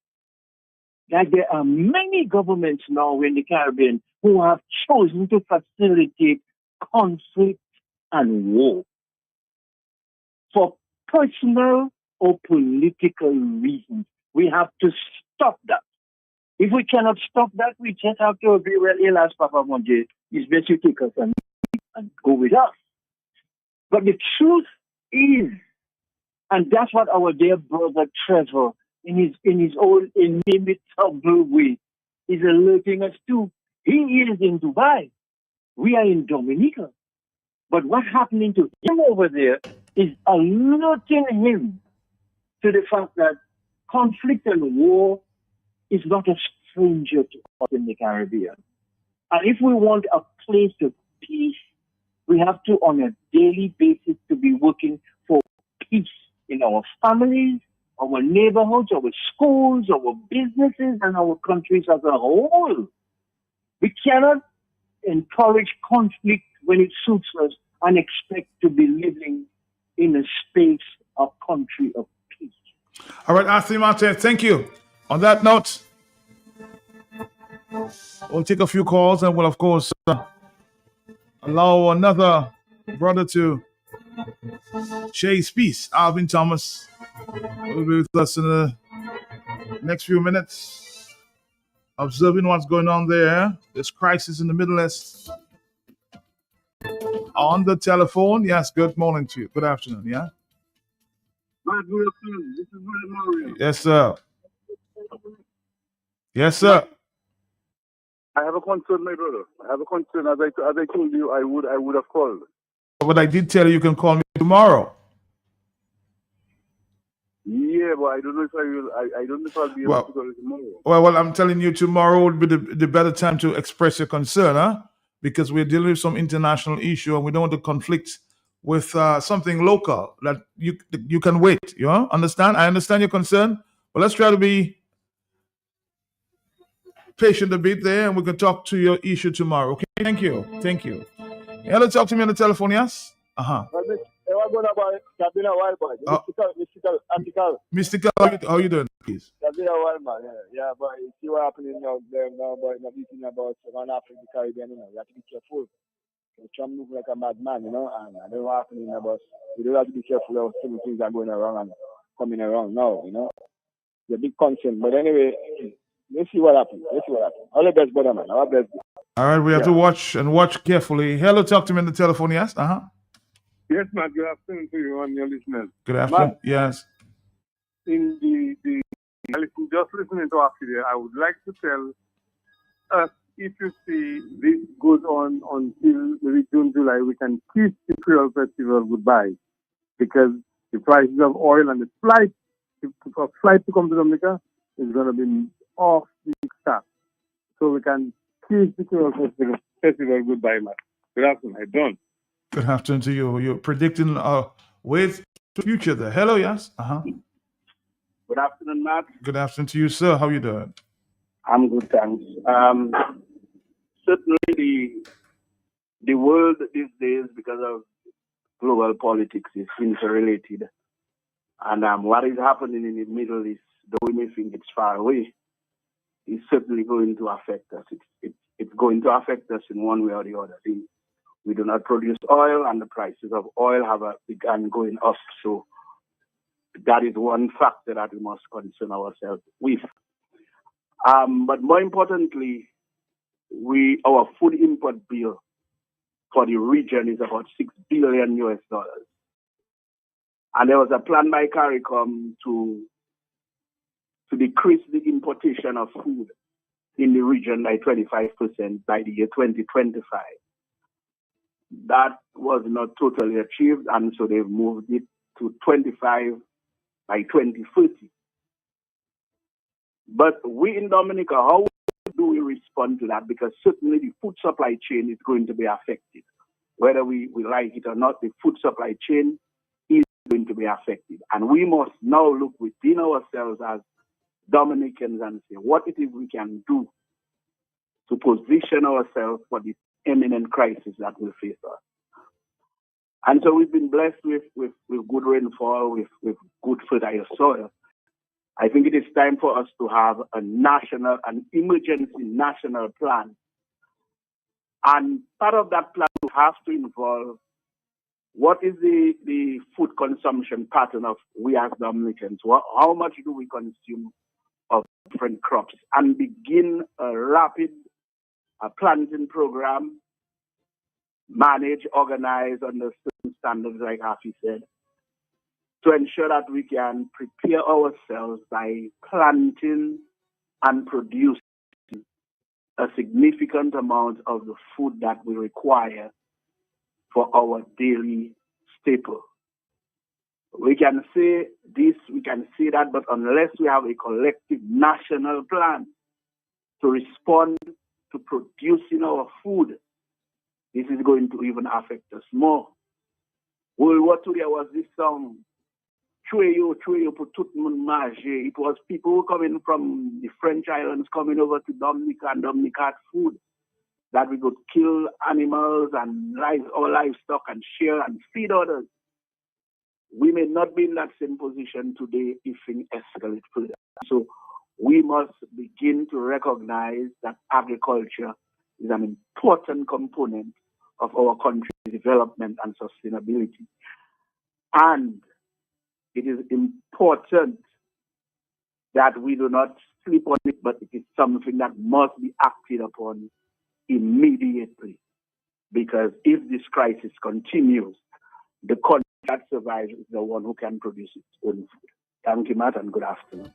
that there are many governments now in the Caribbean who have chosen to facilitate conflict and war for personal or political reasons. We have to stop that. If we cannot stop that, we just have to agree, well, alas, Papa Monje, it's best you take us and go with us. But the truth is, and that's what our dear brother Trevor, in his own inimitable way, is alerting us to. He is in Dubai. We are in Dominica. But what's happening to him over there is alerting him to the fact that conflict and war is not a stranger to us in the Caribbean. And if we want a place of peace, we have to, on a daily basis, to be working for peace in our families, our neighborhoods, our schools, our businesses, and our countries as a whole. We cannot encourage conflict when it suits us and expect to be living in a space, a country of peace. All right, Anthony Martin, thank you. On that note, we'll take a few calls and we'll, of course, allow another brother to share his peace. Alvin Thomas will be with us in the next few minutes, observing what's going on there. This crisis in the Middle East. On the telephone, yes, good morning to you. Good afternoon, yeah? Good afternoon. This is William Mario. Yes, sir. Yes, sir. I have a concern, my brother. I have a concern. As I told you, I would have called. But I did tell you can call me tomorrow. Yeah, but I don't know if I will. I don't know if I'll be able to call tomorrow. Well, I'm telling you, tomorrow would be the better time to express your concern, huh? Because we're dealing with some international issue and we don't want to conflict with something local that you can wait. You know? Understand? I understand your concern, but let's try to be patient a bit there and we can talk to your issue tomorrow. Okay? Thank you. Thank you. Hello, talk to me on the telephone, yes? Uh-huh. Mystical, how you doing, please? That's been a while, man. Yeah, but you see what happening now there now, but not thinking about Southern Africa, the Caribbean, you know. You have to be careful. Trump looks like a madman, you know, and I don't know what happening about. You do have to be careful of some things are going around and coming around now, you know. It's a big concern. But anyway, let's see what happens. All the best, brother, man. All the best. All right, we have to watch carefully. Hello, talk to me on the telephone, yes? Uh-huh. Yes, man. Good afternoon to you and your listeners. Good afternoon, Matt, yes. in just listening to us today, I would like to tell us, if you see this goes on until maybe June, July, we can kiss the Creole Festival goodbye, because the prices of oil and the flight to come to Dominica is going to be off the start. So we can kiss the Creole Festival goodbye, Matt. Good afternoon. I don't. Good afternoon to you. You're predicting with the future there. Hello, yes? Uh-huh. Good afternoon, Matt. Good afternoon to you, sir. How you doing? I'm good, thanks. Certainly, the world these days, because of global politics, is interrelated. And what is happening in the Middle East, though we may think it's far away, is certainly going to affect us. It's going to affect us in one way or the other. We do not produce oil, and the prices of oil have begun going up. So that is one factor that we must concern ourselves with. But more importantly, our food import bill for the region is about $6 billion. And there was a plan by CARICOM to decrease the importation of food in the region by 25% by the year 2025. That was not totally achieved, and so they've moved it to 25 by 2030. But we in Dominica, how do we respond to that? Because certainly the food supply chain is going to be affected. Whether we like it or not, the food supply chain is going to be affected. And we must now look within ourselves as Dominicans and say what it is we can do to position ourselves for this imminent crisis that will face us. And so we've been blessed with good rainfall, with good fertile soil. I think it is time for us to have an emergency national plan. And part of that plan will have to involve what is the food consumption pattern of we as Dominicans? How much do we consume of different crops? And begin a rapid planting program, manage, organize under certain standards, like Hafi said, to ensure that we can prepare ourselves by planting and producing a significant amount of the food that we require for our daily staple. We can say this, we can say that, but unless we have a collective national plan to respond to producing our food, this is going to even affect us more. World War II, there was this song, Chueyo, Chueyo, pour tout le monde manger. It was people coming from the French islands coming over to Dominica, and Dominica had food that we could kill animals and our livestock and share and feed others. We may not be in that same position today if things escalate further. So we must begin to recognize that agriculture is an important component of our country's development and sustainability. And it is important that we do not sleep on it, but it is something that must be acted upon immediately. Because if this crisis continues, the country that survives is the one who can produce its own food. Thank you, Matt, and good afternoon.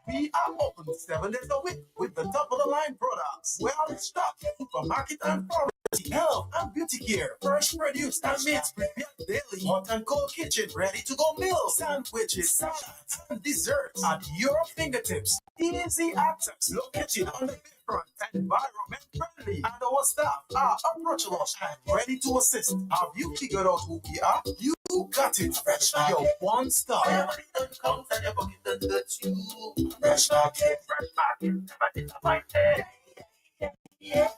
We are open 7 days a week with the top of the line products. We're in stock, supermarket and pharmacy, health and beauty care, fresh produce and meats prepared daily, hot and cold kitchen, ready to go meals, sandwiches, salads, and desserts at your fingertips. Easy access, located on the bayfront, environment friendly, and our staff are approachable and ready to assist. Have you figured out who we are? You got it. Fresh your one stop. Comes and your pocket that touch you. Fresh market, never disappointed. Yeah.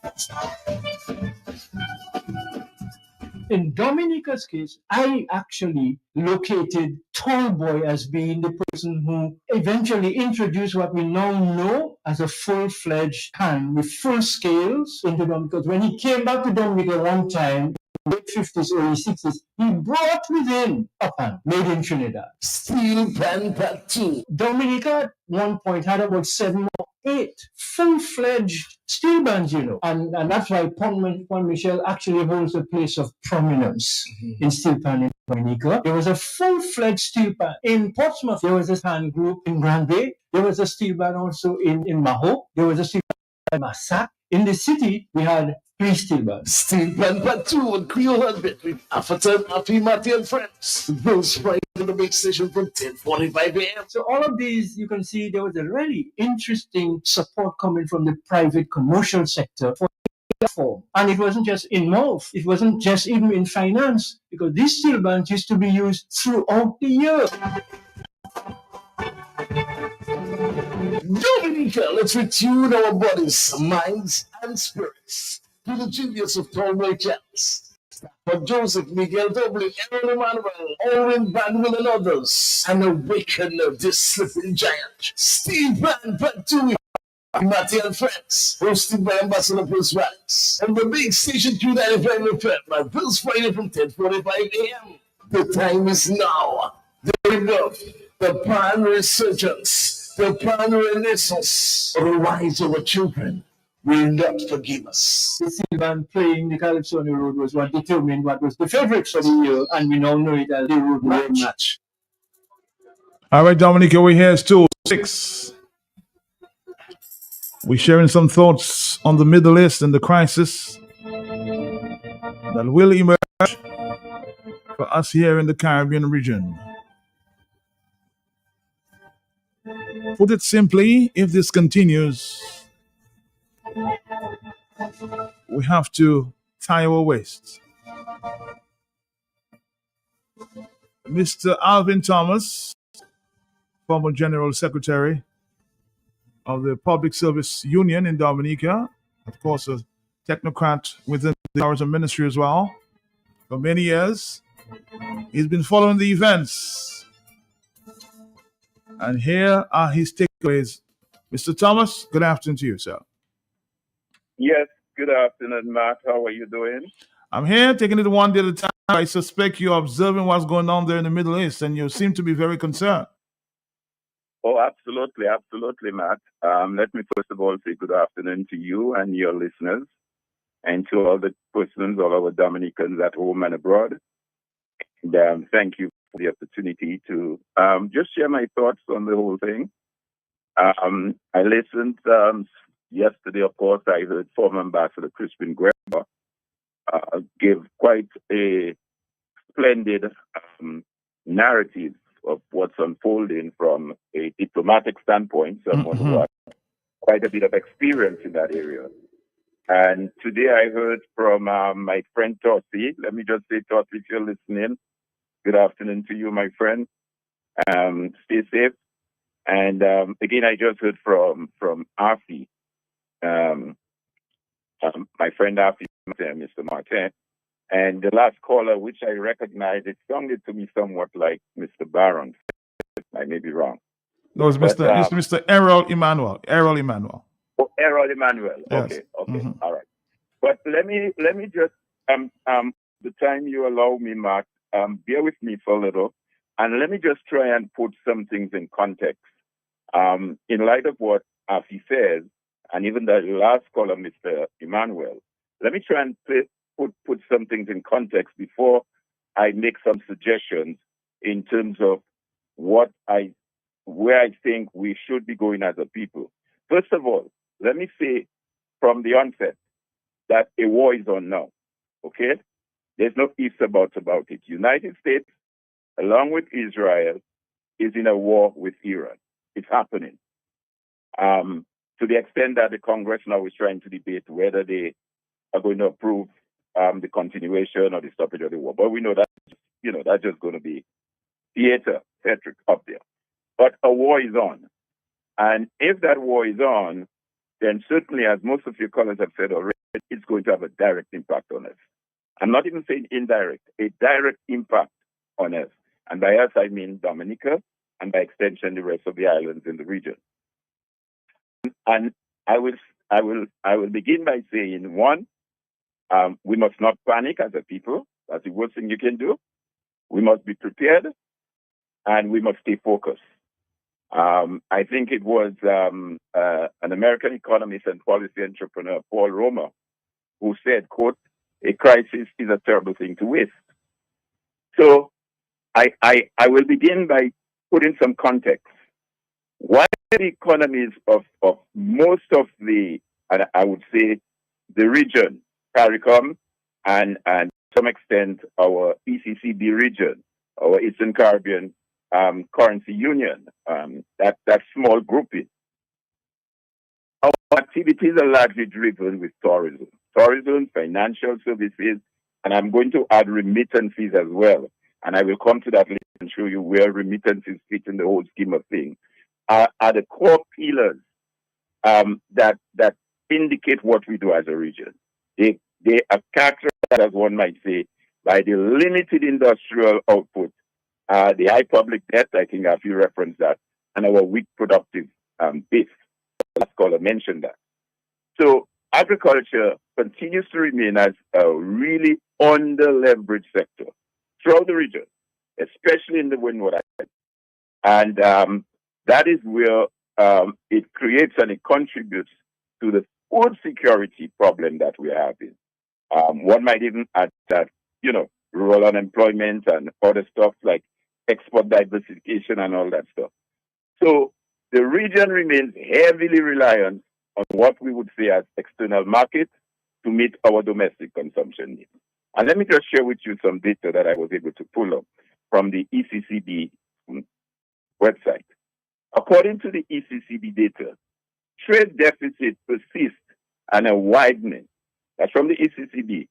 In Dominica's case, I actually located Tallboy as being the person who eventually introduced what we now know as a full-fledged pan with full scales into Dominica. When he came back to Dominica one time, late 50s, early 60s, he brought with him a pan made in Trinidad. Steel pan tattoo. Dominica at one point had about 7 or 8 full-fledged steel bands, and that's why Pont Michel actually holds a place of prominence in steel pan in Dominica. There was a full-fledged steel pan in Portsmouth. There was a pan group in Grand Bay. There was a steel band also in Maho. There was a steel band in Massac. In the city, we had 3 steel bands. Steel band tattoo and Creole Heartbeat with Afatan, Afi, Matty and friends. Those right to the big station from 10:45 a.m. So all of these, you can see there was a really interesting support coming from the private commercial sector for platform. And it wasn't just in mouth, it wasn't just even in finance, because these steel bands used to be used throughout the year. Dominica, let's retune our bodies, minds, and spirits to the genius of Tallboy Chance. For Joseph, Miguel W., Aaron Emmanuel, Owen Banwell, and others, and awaken this sleeping giant. Steve Van Patu, Matty and friends, hosted by Ambassador Bruce Wax, and the big station 295 FM at Bill's Friday from 10:45 a.m. The time is now. There we go. The Pan Resurgence, the Pan Renaissance, the rise of our children will not forgive us. The steel band playing the Calypso on the road was what determined what was the favorite for the year, and we now know it as the road match. All right, Dominica, we're here still 6. We're sharing some thoughts on the Middle East and the crisis. that will emerge for us here in the Caribbean region. Put it simply, if this continues, we have to tie our waists. Mr. Alvin Thomas, former General Secretary of the Public Service Union in Dominica, of course, a technocrat within the tourism ministry as well. For many years, he's been following the events. And here are his takeaways. Mr. Thomas, good afternoon to you, sir. Yes, good afternoon, Matt. How are you doing? I'm here taking it one day at a time. I suspect you're observing what's going on there in the Middle East, and you seem to be very concerned. Oh, absolutely, absolutely, Matt. Let me first of all say good afternoon to you and your listeners, and to all the persons, all our Dominicans at home and abroad. And thank you for the opportunity to just share my thoughts on the whole thing. I listened yesterday, of course. I heard former Ambassador Crispin Guerra give quite a splendid narrative of what's unfolding from a diplomatic standpoint, someone who has quite a bit of experience in that area. And today I heard from my friend Tossi. Let me just say, Tossi, if you're listening, good afternoon to you, my friend. Stay safe. And again, I just heard from Afi, my friend Afi, Mr. Martin. And the last caller, which I recognized, it sounded to me somewhat like Mr. Barron. I may be wrong. No, it's Mr. Errol Emmanuel. Errol Emmanuel. Oh, Errol Emmanuel. Yes. Okay, all right. But let me just the time you allow me, Mark, bear with me for a little, and let me just try and put some things in context. In light of what Afi says, and even the last caller, Mr. Emmanuel, let me try and put some things in context before I make some suggestions in terms of where I think we should be going as a people. First of all, let me say from the onset that a war is on now. Okay? There's no ifs about it. United States, along with Israel, is in a war with Iran. It's happening. To the extent that the Congress now is trying to debate whether they are going to approve the continuation or the stoppage of the war. But we know that, that's just going to be theater up there. But a war is on. And if that war is on, then certainly, as most of your callers have said already, it's going to have a direct impact on us. I'm not even saying indirect, a direct impact on us. And by us, I mean Dominica, and by extension, the rest of the islands in the region. And I will begin by saying, one, we must not panic as a people. That's the worst thing you can do. We must be prepared, and we must stay focused. I think it was an American economist and policy entrepreneur, Paul Romer, who said, quote, "A crisis is a terrible thing to waste." So I will begin by putting some context. Why the economies of most of the, I would say, the region, CARICOM, and to some extent our ECCB region, our Eastern Caribbean Currency Union, that small grouping. Our activities are largely driven with tourism, financial services, and I'm going to add remittances as well. And I will come to that later and show you where remittances fit in the whole scheme of things. Are the core pillars that indicate what we do as a region. They are characterized, as one might say, by the limited industrial output, the high public debt, I think I've referenced that, and our weak productive base. The last caller mentioned that. So agriculture continues to remain as a really under-leveraged sector throughout the region, especially in the Windward Islands. And that is where it creates and it contributes to the food security problem that we're having. One might even add that, rural unemployment and other stuff like export diversification and all that stuff. So the region remains heavily reliant on what we would say as external markets to meet our domestic consumption needs. And let me just share with you some data that I was able to pull up from the ECCB website. According to the ECCB data, trade deficit persists and are widening. That's from the ECCB.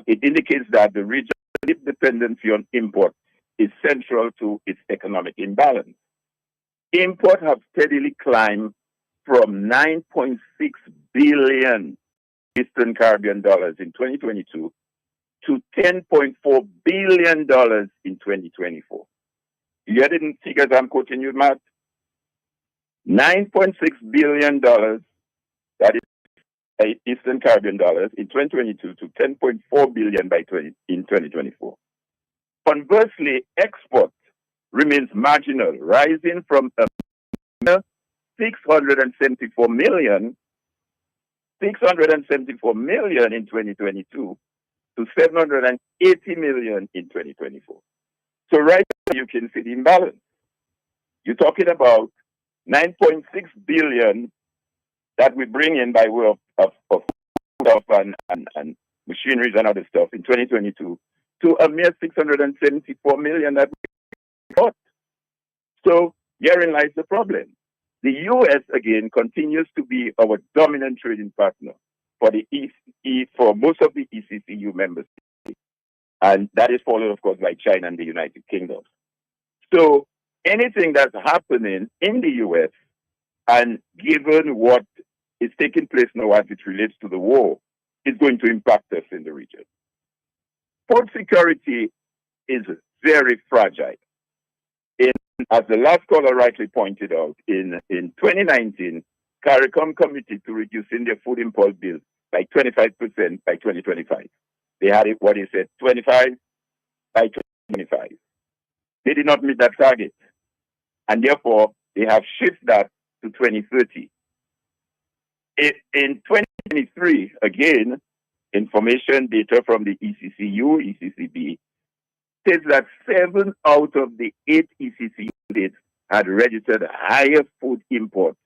It indicates that the region's dependency on import is central to its economic imbalance. Imports have steadily climbed from 9.6 billion Eastern Caribbean dollars in 2022 to $10.4 billion in 2024. You hear the figures I'm quoting you, Matt? $9.6 billion, that is Eastern Caribbean dollars, in 2022 to $10.4 billion in 2024. Conversely, export remains marginal, rising from a $674 million in 2022 to $780 million in 2024. So right now you can see the imbalance. You're talking about 9.6 billion that we bring in by way of stuff and machineries and other stuff in 2022 to a mere 674 million that we got. So herein lies the problem. The U.S. again continues to be our dominant trading partner for the for most of the ECCU members, and that is followed, of course, by China and the United Kingdom. So anything that's happening in the U.S. and given what is taking place now as it relates to the war is going to impact us in the region. Food security is very fragile. As the last caller rightly pointed out, in 2019, CARICOM committed to reducing their food import bill by 25% by 2025. They had it, what they said, 25 by 2025. They did not meet that target, and therefore they have shifted that to 2030. In 2023, again, information data from the ECCU, ECCB, says that 7 out of the 8 ECCU states had registered higher food imports,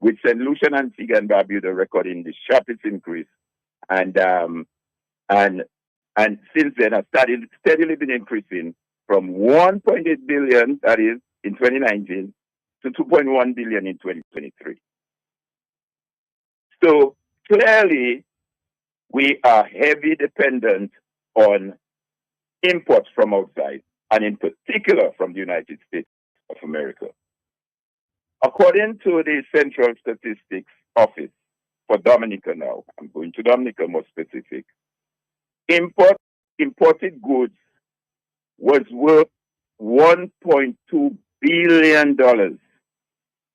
with St. Lucia and Antigua and Barbuda recording the sharpest increase, and since then have steadily been increasing from 1.8 billion, that is, in 2019, to 2.1 billion in 2023. So clearly, we are heavily dependent on imports from outside, and in particular from the United States of America. According to the Central Statistics Office for Dominica now, I'm going to Dominica more specific, imported goods was worth $1.2 billion,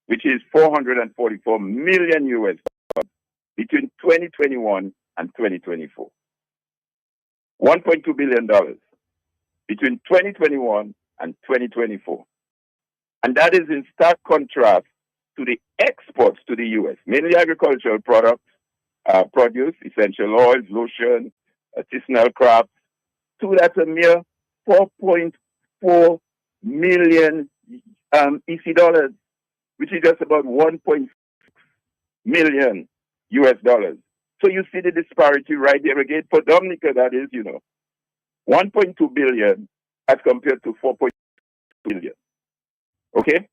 which is 444 million US dollars between 2021 and 2024. $1.2 billion between 2021 and 2024. And that is in stark contrast to the exports to the U.S., mainly agricultural products, produce, essential oils, lotion, artisanal crafts, that's a mere 4.4 million EC dollars, which is just about 1.6 million US dollars. So you see the disparity right there again. For Dominica, that is, 1.2 billion as compared to 4.2 billion. Okay?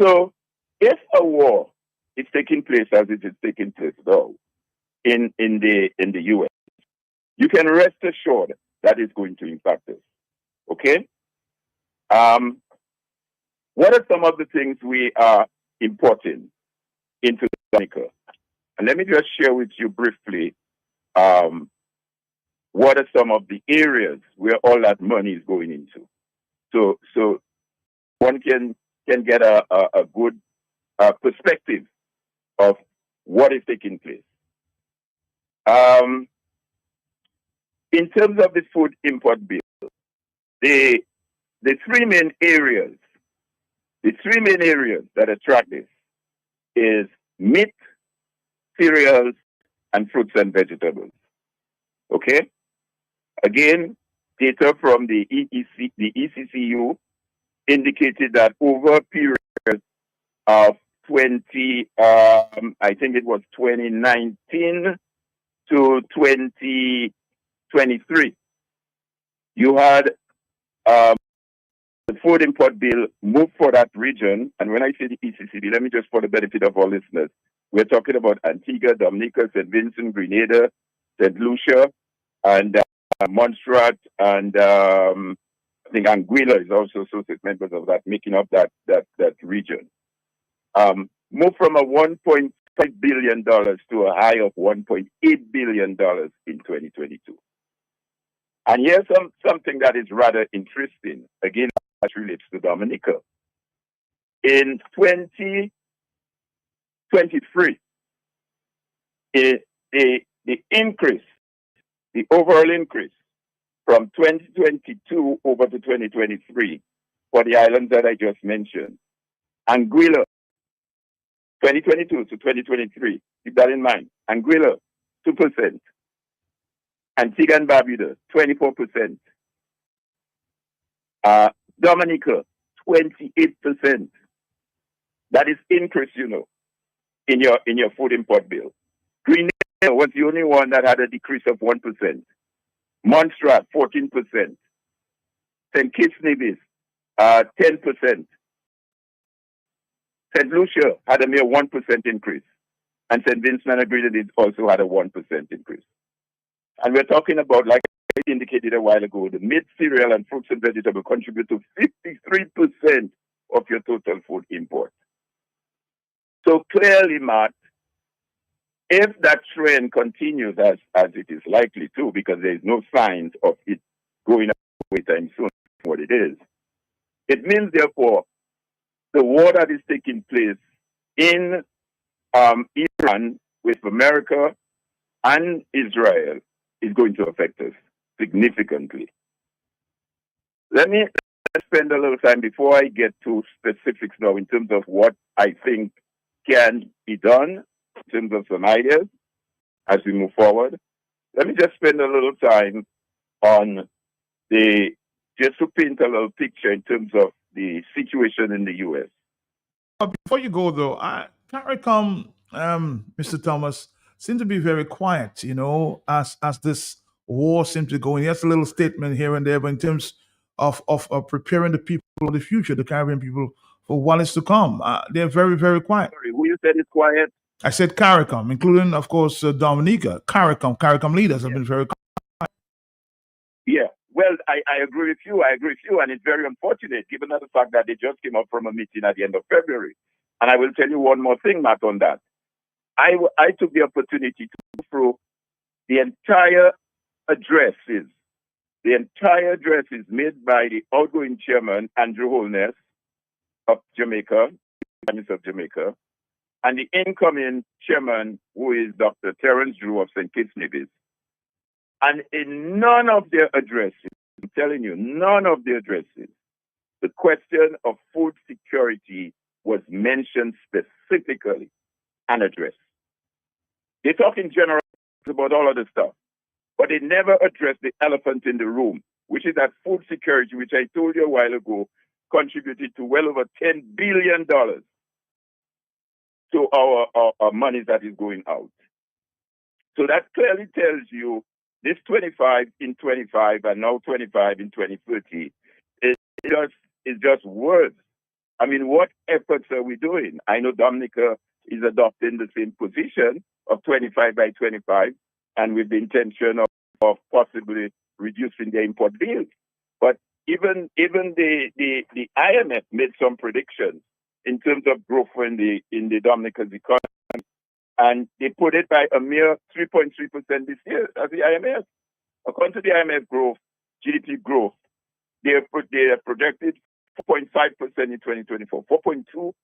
So if a war is taking place as it is taking place now in the US, you can rest assured that is going to impact us. Okay? What are some of the things we are importing into Dominica? And let me just share with you briefly what are some of the areas where all that money is going into. So one can get a good perspective of what is taking place. In terms of the food import bill, the three main areas that attract this is meat, cereals, and fruits and vegetables. Okay? Again, data from the ECCU indicated that over a period of 2019 to 2023, you had the food import bill move for that region. And when I say the ECCB, let me just for the benefit of our listeners, we're talking about Antigua, Dominica, St. Vincent, Grenada, St. Lucia, and Montserrat, and I think Anguilla is also associate members of that, making up that region. Moved from a $1.5 billion to a high of $1.8 billion in 2022. And here's something that is rather interesting. Again, that relates to Dominica. In 2023, the increase, the overall increase from 2022 over to 2023 for the islands that I just mentioned, Anguilla, 2022 to 2023, keep that in mind. Anguilla, 2%. Antigua and Barbuda, 24%. Dominica, 28%. That is increase, you know, in your food import bill. Grenada was the only one that had a decrease of 1%. Montserrat, 14%. St. Kitts Nevis, 10%. St. Lucia had a mere 1% increase. And St. Vincent and Grenadines also had a 1% increase. And we're talking about, like I indicated a while ago, the meat, cereal, and fruits and vegetables contribute to 53% of your total food import. So clearly, Matt, if that trend continues as it is likely to, because there is no signs of it going away time soon, what it is, it means, therefore, the war that is taking place in Iran with America and Israel is going to affect us significantly. Let me spend a little time before I get to specifics now in terms of what I think can be done, in terms of some ideas as we move forward. Let me just spend a little time on just to paint a little picture in terms of the situation in the U.S. Before you go, though, CARICOM, Mr. Thomas, seem to be very quiet, you know, as this war seems to go. And he has a little statement here and there, but in terms of preparing the people for the future, the Caribbean people, for what is to come, they're very, very quiet. Sorry, who you said is quiet? I said CARICOM, including, of course, Dominica. CARICOM leaders have been very quiet. Yeah, well, I agree with you. And it's very unfortunate, given the fact that they just came up from a meeting at the end of February. And I will tell you one more thing, Matt, on that. I took the opportunity to go through the entire addresses made by the outgoing chairman, Andrew Holness of Jamaica, and the incoming chairman, who is Dr. Terence Drew of St. Kitts Nevis. And in none of their addresses, I'm telling you, none of their addresses, the question of food security was mentioned specifically and addressed. They talk in general about all of the stuff, but they never address the elephant in the room, which is that food security, which I told you a while ago, contributed to well over $10 billion to our money that is going out. So that clearly tells you this 25 in 25 and now 25 in 2030 is just words. I mean, what efforts are we doing? I know Dominica is adopting the same position of 25 by 25 and with the intention of possibly reducing their import bills. But even the IMF made some predictions in terms of growth in the Dominica's economy, and they put it by a mere 3.3% this year as the IMF. According to the IMF growth, GDP growth, they are projected 4.5% in 2024, 4.2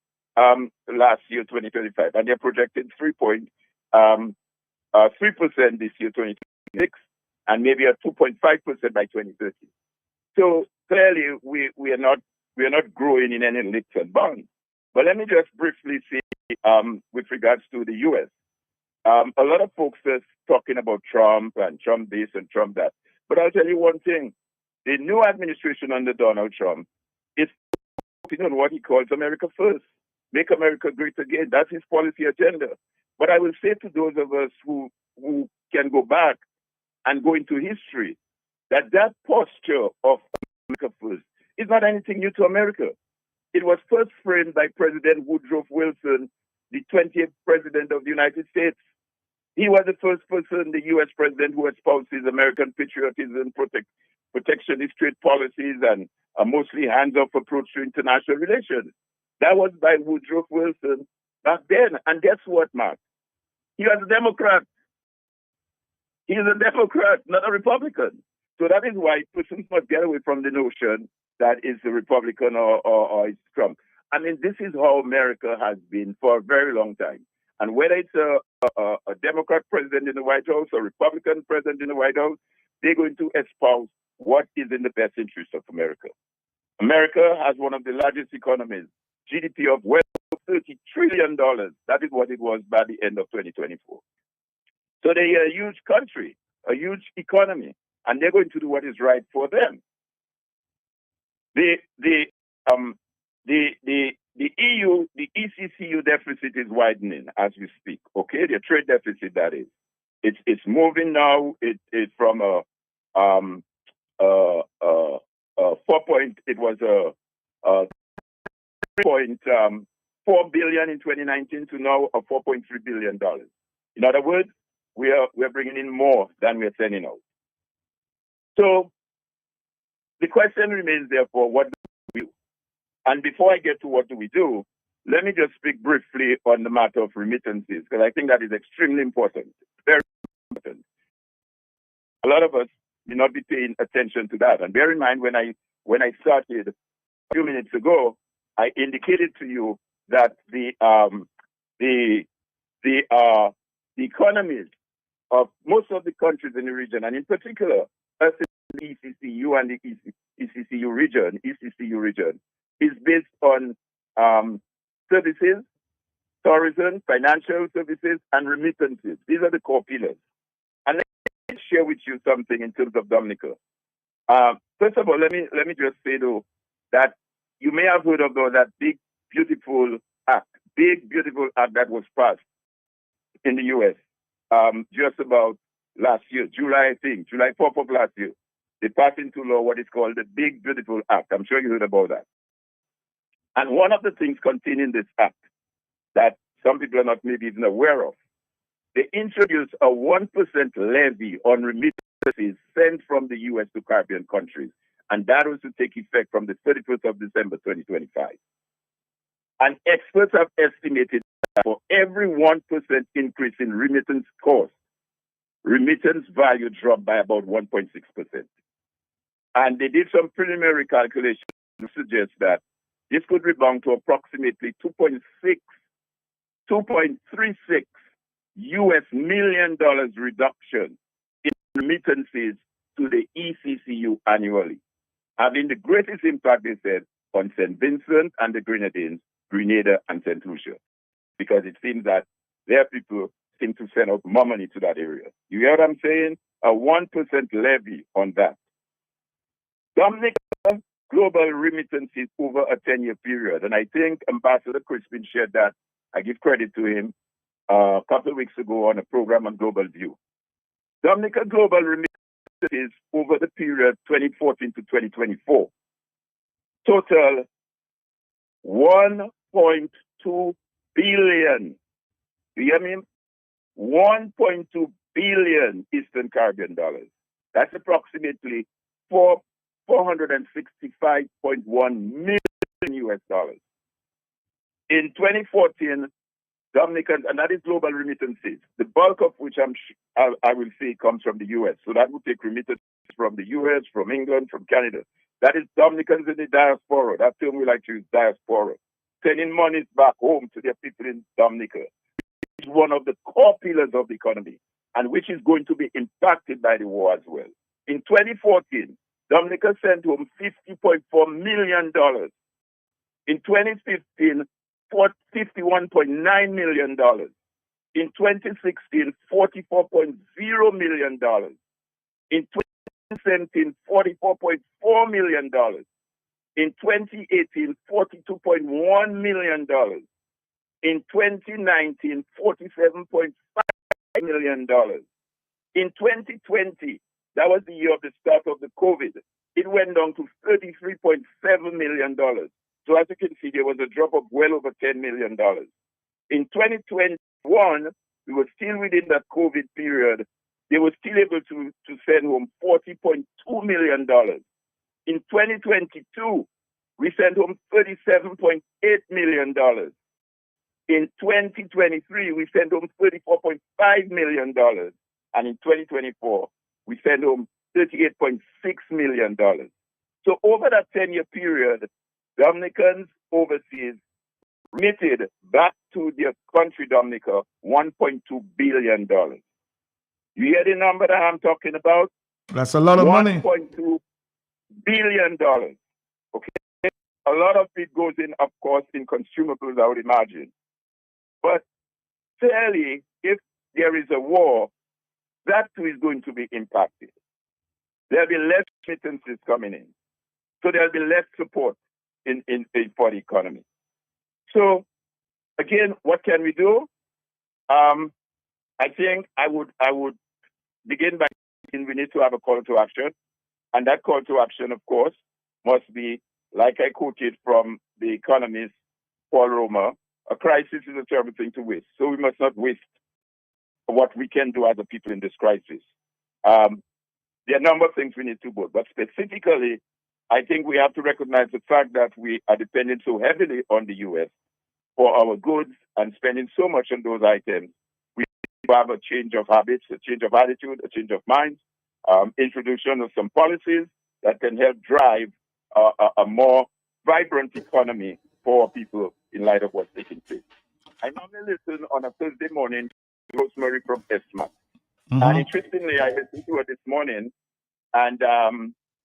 last year, 2025, and they're projected 3.3% this year, 2026, and maybe a 2.5% by 2030. So clearly, we are not growing in any leaps and bounds. But let me just briefly say, with regards to the U.S., a lot of folks are talking about Trump and Trump this and Trump that. But I'll tell you one thing. The new administration under Donald Trump is focusing on what he calls America First. Make America great again. That's his policy agenda. But I will say to those of us who can go back and go into history, that posture of America first is not anything new to America. It was first framed by President Woodrow Wilson, the 20th President of the United States. He was the first person, the U.S. President, who espouses American patriotism, protectionist trade policies, and a mostly hands-off approach to international relations. That was by Woodrow Wilson back then. And guess what, Mark? He was a Democrat. He is a Democrat, not a Republican. So that is why persons must get away from the notion that it's a Republican or it's Trump. I mean, this is how America has been for a very long time. And whether it's a Democrat president in the White House or Republican president in the White House, they're going to espouse what is in the best interest of America. America has one of the largest economies, GDP of well over $30 trillion. That is what it was by the end of 2024. So they are a huge country, a huge economy, and they're going to do what is right for them. The EU, the ECCU deficit is widening as we speak. Okay, the trade deficit, that is, it's moving now. It's from a 4 point. It was a 3.4 billion in 2019 to now a 4.3 billion dollars. In other words, we are bringing in more than we are sending out. So the question remains, therefore, what do we do? And before I get to what do we do, let me just speak briefly on the matter of remittances, because I think that is extremely important, very important. A lot of us may not be paying attention to that. And bear in mind, when I started a few minutes ago, I indicated to you that the economies of most of the countries in the region, and in particular, us in the ECCU and the ECCU region, is based on services, tourism, financial services, and remittances. These are the core pillars. And let me share with you something in terms of Dominica. First of all, let me just say though that you may have heard of that big beautiful act that was passed in the U.S. Just about last year, July 4th of last year. They passed into law what is called the Big Beautiful Act. I'm sure you heard about that. And one of the things contained in this act that some people are not maybe even aware of, they introduced a 1% levy on remittances sent from the U.S. to Caribbean countries. And that was to take effect from the 31st of December, 2025. And experts have estimated that for every 1% increase in remittance cost, remittance value dropped by about 1.6%. And they did some preliminary calculations to suggest that this could rebound to approximately 2.36 US million dollars reduction in remittances to the ECCU annually, having the greatest impact, they said, on St. Vincent and the Grenadines, Grenada and St. Lucia, because it seems that their people seem to send out more money to that area. You hear what I'm saying? A 1% levy on that. Dominica global remittances over a 10-year period, and I think Ambassador Crispin shared that. I give credit to him a couple of weeks ago on a program on Global View. Dominica global remittances over the period 2014 to 2024 total 1.2 billion. You hear me? 1.2 billion Eastern Caribbean dollars. That's approximately 465.1 million US dollars. In 2014, Dominican, and that is global remittances, the bulk of which I will say comes from the US. So that would take remittances from the US, from England, from Canada. That is Dominicans in the diaspora. That term we like to use, diaspora. Sending monies back home to their people in Dominica. It's one of the core pillars of the economy, and which is going to be impacted by the war as well. In 2014, Dominica sent home $50.4 million. In 2015, $51.9 million. In 2016, $44.0 million. In 2017, $44.4 million. In 2018, $42.1 million. In 2019, $47.5 million. In 2020, that was the year of the start of the COVID, it went down to $33.7 million. So as you can see, there was a drop of well over $10 million. In 2021, we were still within that COVID period. They were still able to send home $40.2 million. In 2022, we sent home $37.8 million. In 2023, we sent home $34.5 million. And in 2024, we sent home $38.6 million. So over that 10-year period, Dominicans overseas remitted back to their country, Dominica, $1.2 billion. You hear the number that I'm talking about? That's a lot of money. $1.2 billion. Okay. A lot of it goes in, of course, in consumables, I would imagine. But clearly, if there is a war, that too is going to be impacted. There'll be less remittances coming in. So there'll be less support for the economy. So again, what can we do? I think I would begin by saying we need to have a call to action. And that call to action, of course, must be, like I quoted from the economist Paul Romer, a crisis is a terrible thing to waste. So we must not waste what we can do as a people in this crisis. There are a number of things we need to do, but specifically, I think we have to recognize the fact that we are dependent so heavily on the U.S. for our goods and spending so much on those items. We have a change of habits, a change of attitude, a change of minds, introduction of some policies that can help drive a more vibrant economy for people in light of what's taking place. I normally listen on a Thursday morning to Rosemary from ESMAC. And interestingly, I listened to her this morning, and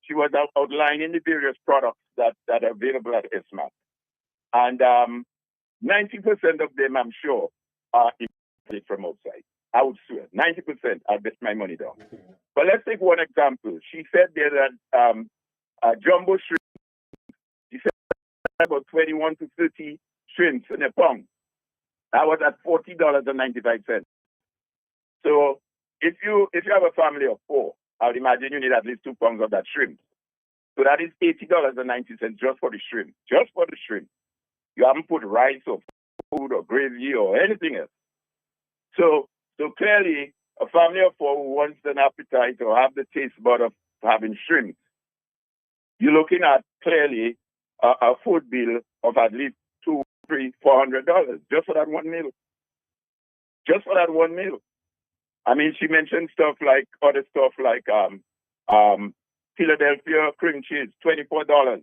she was outlining the various products that are available at ESMAC. And 90% of them, I'm sure, are imported from outside. I would swear, 90%, I bet my money down. But let's take one example. She said there that jumbo shrimp, she said about 21 to 30 shrimps in a pound. That was at $40.95. So if you have a family of 4, I would imagine you need at least 2 pounds of that shrimp. So that is $80.90 just for the shrimp. Just for the shrimp. You haven't put rice or food or gravy or anything else. So clearly, a family of 4 who wants an appetite or have the taste bud of having shrimp, you're looking at clearly a food bill of at least $200, $300, $400 just for that one meal. Just for that one meal. I mean, she mentioned other stuff like Philadelphia cream cheese, $24.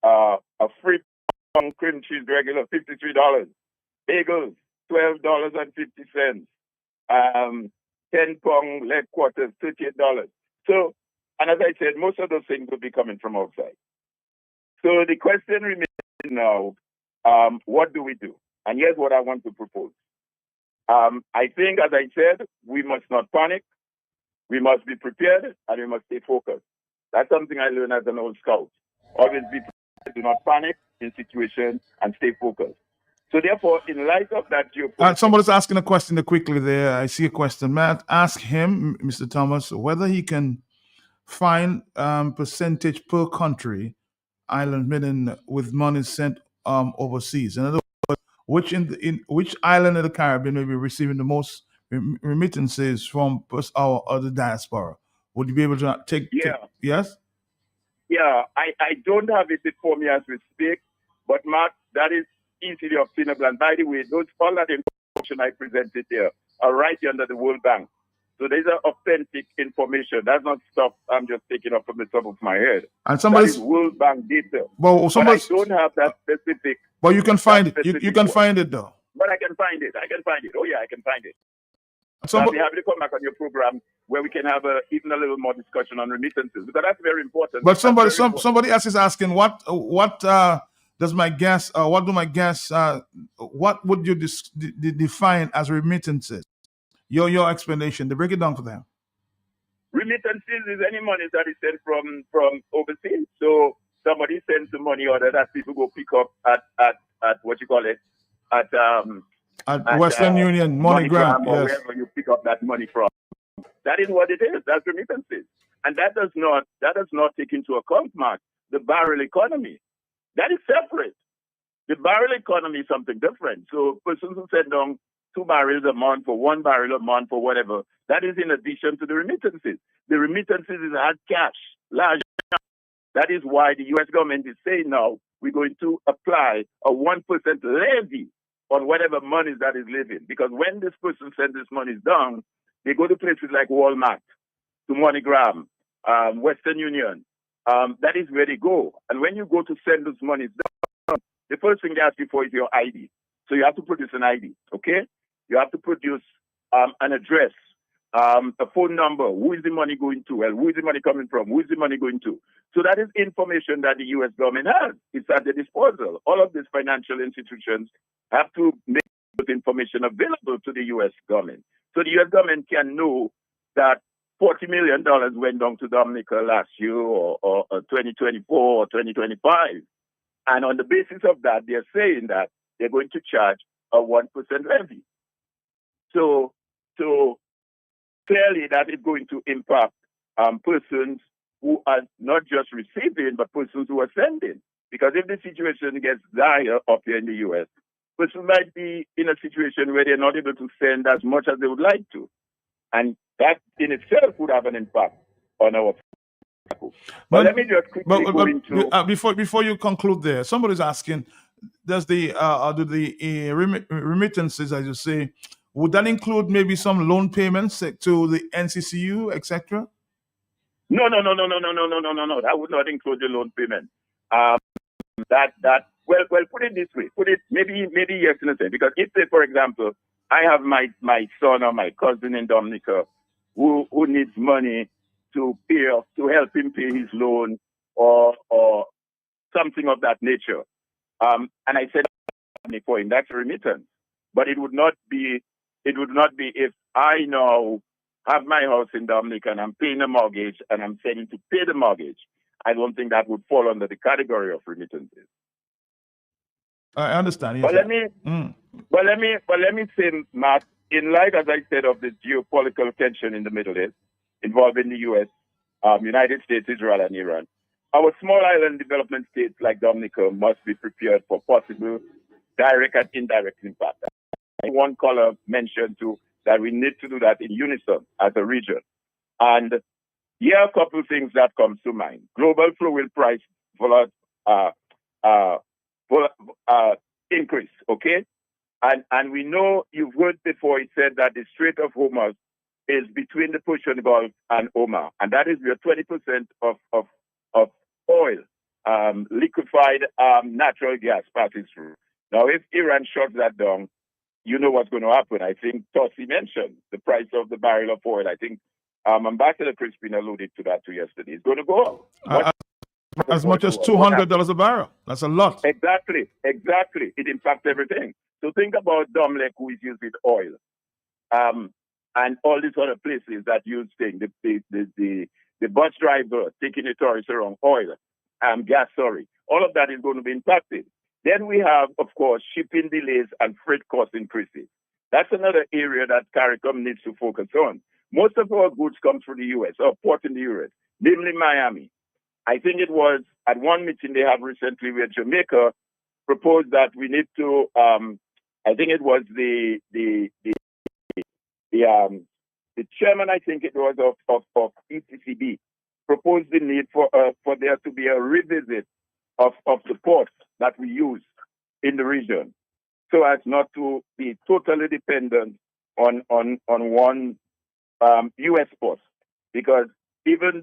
A free pound cream cheese regular, $53. Bagels, $12.50. 10-pound leg quarters, $38. So, and as I said, most of those things will be coming from outside. So the question remains now, what do we do? And here's what I want to propose. I think, as I said, we must not panic. We must be prepared, and we must stay focused. That's something I learned as an old scout. Always be prepared, do not panic in situations, and stay focused. So therefore, in light of that geopolitical... somebody's asking a question quickly there. I see a question. Matt, ask him, Mr. Thomas, whether he can find percentage per country island midden with money sent overseas. In other words, which island of the Caribbean may be receiving the most remittances from our other diaspora? Would you be able to take yes? Yeah, I don't have it before me as we speak, but Mark, that is easily obtainable. And by the way, all that information I presented there are right under the World Bank. So these are authentic information. That's not stuff I'm just taking off from the top of my head. And somebody's that is World Bank data. But I don't have that specific. But you can find it. You can find it though. But I can find it. Oh yeah, I can find it. I'll be happy to come back on your program where we can have even a little more discussion on remittances, because that's very important. But somebody else is asking what does my guest what do my guests what would you define as remittances? Your explanation. To break it down for them. Remittances is any money that is sent from overseas. So somebody sends the money order that people go pick up at what you call it at At at Western Union, MoneyGram, or yes. wherever you pick up that money from. That is what it is. That's remittances. And that does not take into account, Mark, the barrel economy. That is separate. The barrel economy is something different. So persons who send down 2 barrels a month or 1 barrel a month or whatever, that is in addition to the remittances. The remittances is hard cash, large cash. That is why the U.S. government is saying now we're going to apply a 1% levy on whatever money that is living. Because when this person sends this money down, they go to places like Walmart, to MoneyGram, Western Union. That is where they go. And when you go to send those monies down, the first thing they ask you for is your ID. So you have to produce an ID, okay? You have to produce an address, a phone number. Who is the money going to? Well, who is the money coming from? Who is the money going to? So that is information that the U.S. government has. It's at their disposal. All of these financial institutions have to make that information available to the U.S. government. So the U.S. government can know that $40 million went down to Dominica last year or 2024 or 2025. And on the basis of that, they're saying that they're going to charge a 1% levy. So clearly that is going to impact persons who are not just receiving, but persons who are sending. Because if the situation gets dire up here in the U.S., persons might be in a situation where they're not able to send as much as they would like to. And that in itself would have an impact on our. But let me just quickly go into. Before you conclude there, somebody's asking, does the remittances, as you say, would that include maybe some loan payments to the NCCU, etc.? No. That would not include the loan payment. Well, put it this way. Put it maybe yes in a sense. Because if, say, for example, I have my son or my cousin in Dominica who needs money to help him pay his loan or something of that nature, and I said for him, that's a remittance. But it would not be if I now have my house in Dominica and I'm paying a mortgage and I'm sending to pay the mortgage. I don't think that would fall under the category of remittances. I understand. Yes, but let me say, Matt, in light, as I said, of the geopolitical tension in the Middle East involving the U.S., United States, Israel, and Iran, our small island development states like Dominica must be prepared for possible direct and indirect impact. One caller mentioned too that we need to do that in unison as a region. And here are a couple of things that comes to mind. Global fuel price increase, okay? And we know you've heard before it said that the Strait of Hormuz is between the Persian Gulf and Oman, and that is where 20% of oil, liquefied natural gas passes through. Now, if Iran shuts that down, you know what's going to happen. I think Tossi mentioned the price of the barrel of oil. I think Ambassador Crispin alluded to that too yesterday. It's going to go up. As much as $200 a barrel. That's a lot. Exactly. It impacts everything. So think about Domlek, who is used with oil, and all these other places that use things. The bus driver taking the tourists around oil, gas. All of that is going to be impacted. Then we have, of course, shipping delays and freight cost increases. That's another area that CARICOM needs to focus on. Most of our goods come through the U.S. or port in the U.S., namely Miami. I think it was at one meeting they have recently where Jamaica proposed that we need to. I think it was the chairman. I think it was of ECCB proposed the need for there to be a revisit of the ports that we use in the region, so as not to be totally dependent on one U.S. port, because even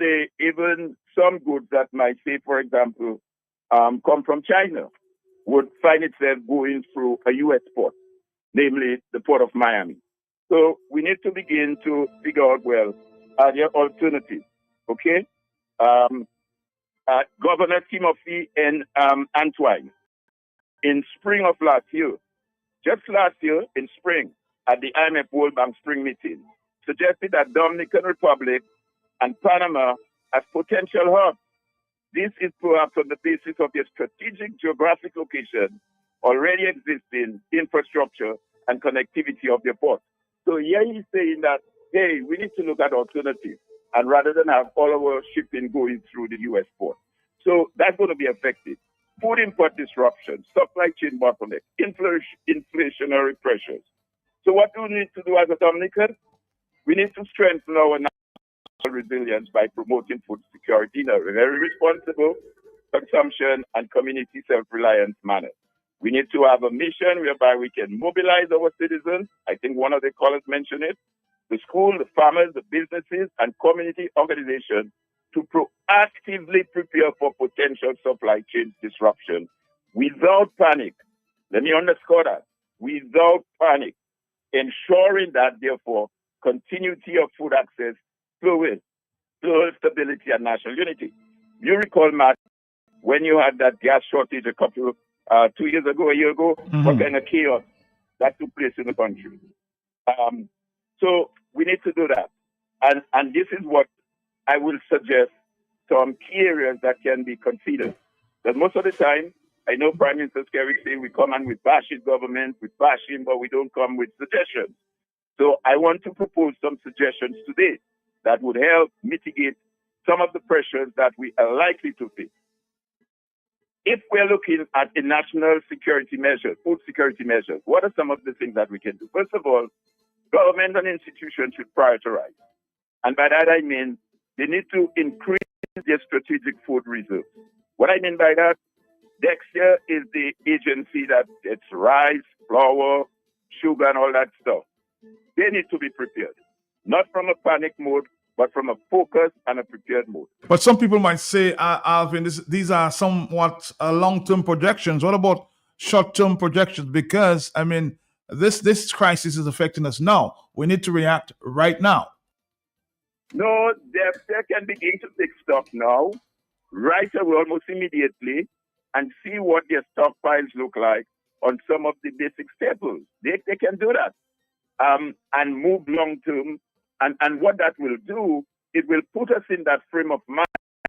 some goods that might say, for example, come from China would find itself going through a U.S. port, namely the port of Miami. So we need to begin to figure out, well, are there alternatives? Okay? Governor Timothy and Antoine, in spring of last year, just last year in spring, at the IMF World Bank Spring meeting, suggested that Dominican Republic and Panama as potential hubs. This is perhaps on the basis of their strategic geographic location, already existing infrastructure, and connectivity of their port. So here he's saying that, hey, we need to look at alternatives, and rather than have all our shipping going through the U.S. port. So that's going to be affected. Food import disruption, supply chain bottleneck, inflationary pressures. So what do we need to do as a Dominican? We need to strengthen our national resilience by promoting food security in a very responsible consumption and community self-reliance manner. We need to have a mission whereby we can mobilize our citizens. I think one of the callers mentioned it. The school, the farmers, the businesses, and community organizations to proactively prepare for potential supply chain disruption without panic. Let me underscore that. Without panic. Ensuring that, therefore, continuity of food access, fluid stability, and national unity. You recall, Matt, when you had that gas shortage a year ago, what kind of chaos that took place in the country. So we need to do that. And this is what I will suggest some key areas that can be considered. Because most of the time, I know Prime Minister Kerry say we come and we bash his government, we bash him, but we don't come with suggestions. So I want to propose some suggestions today that would help mitigate some of the pressures that we are likely to face. If we're looking at the national security measures, food security measures, what are some of the things that we can do? First of all, government and institutions should prioritize. And by that I mean they need to increase their strategic food reserves. What I mean by that, Dexia is the agency that gets rice, flour, sugar, and all that stuff. They need to be prepared, not from a panic mode, but from a focused and a prepared mode. But some people might say, Alvin, these are somewhat long-term projections. What about short-term projections? Because, I mean, this crisis is affecting us now. We need to react right now. No, they can begin to take stock now, right away, almost immediately, and see what their stockpiles look like on some of the basic staples. They can do that and move long-term. And what that will do, it will put us in that frame of mind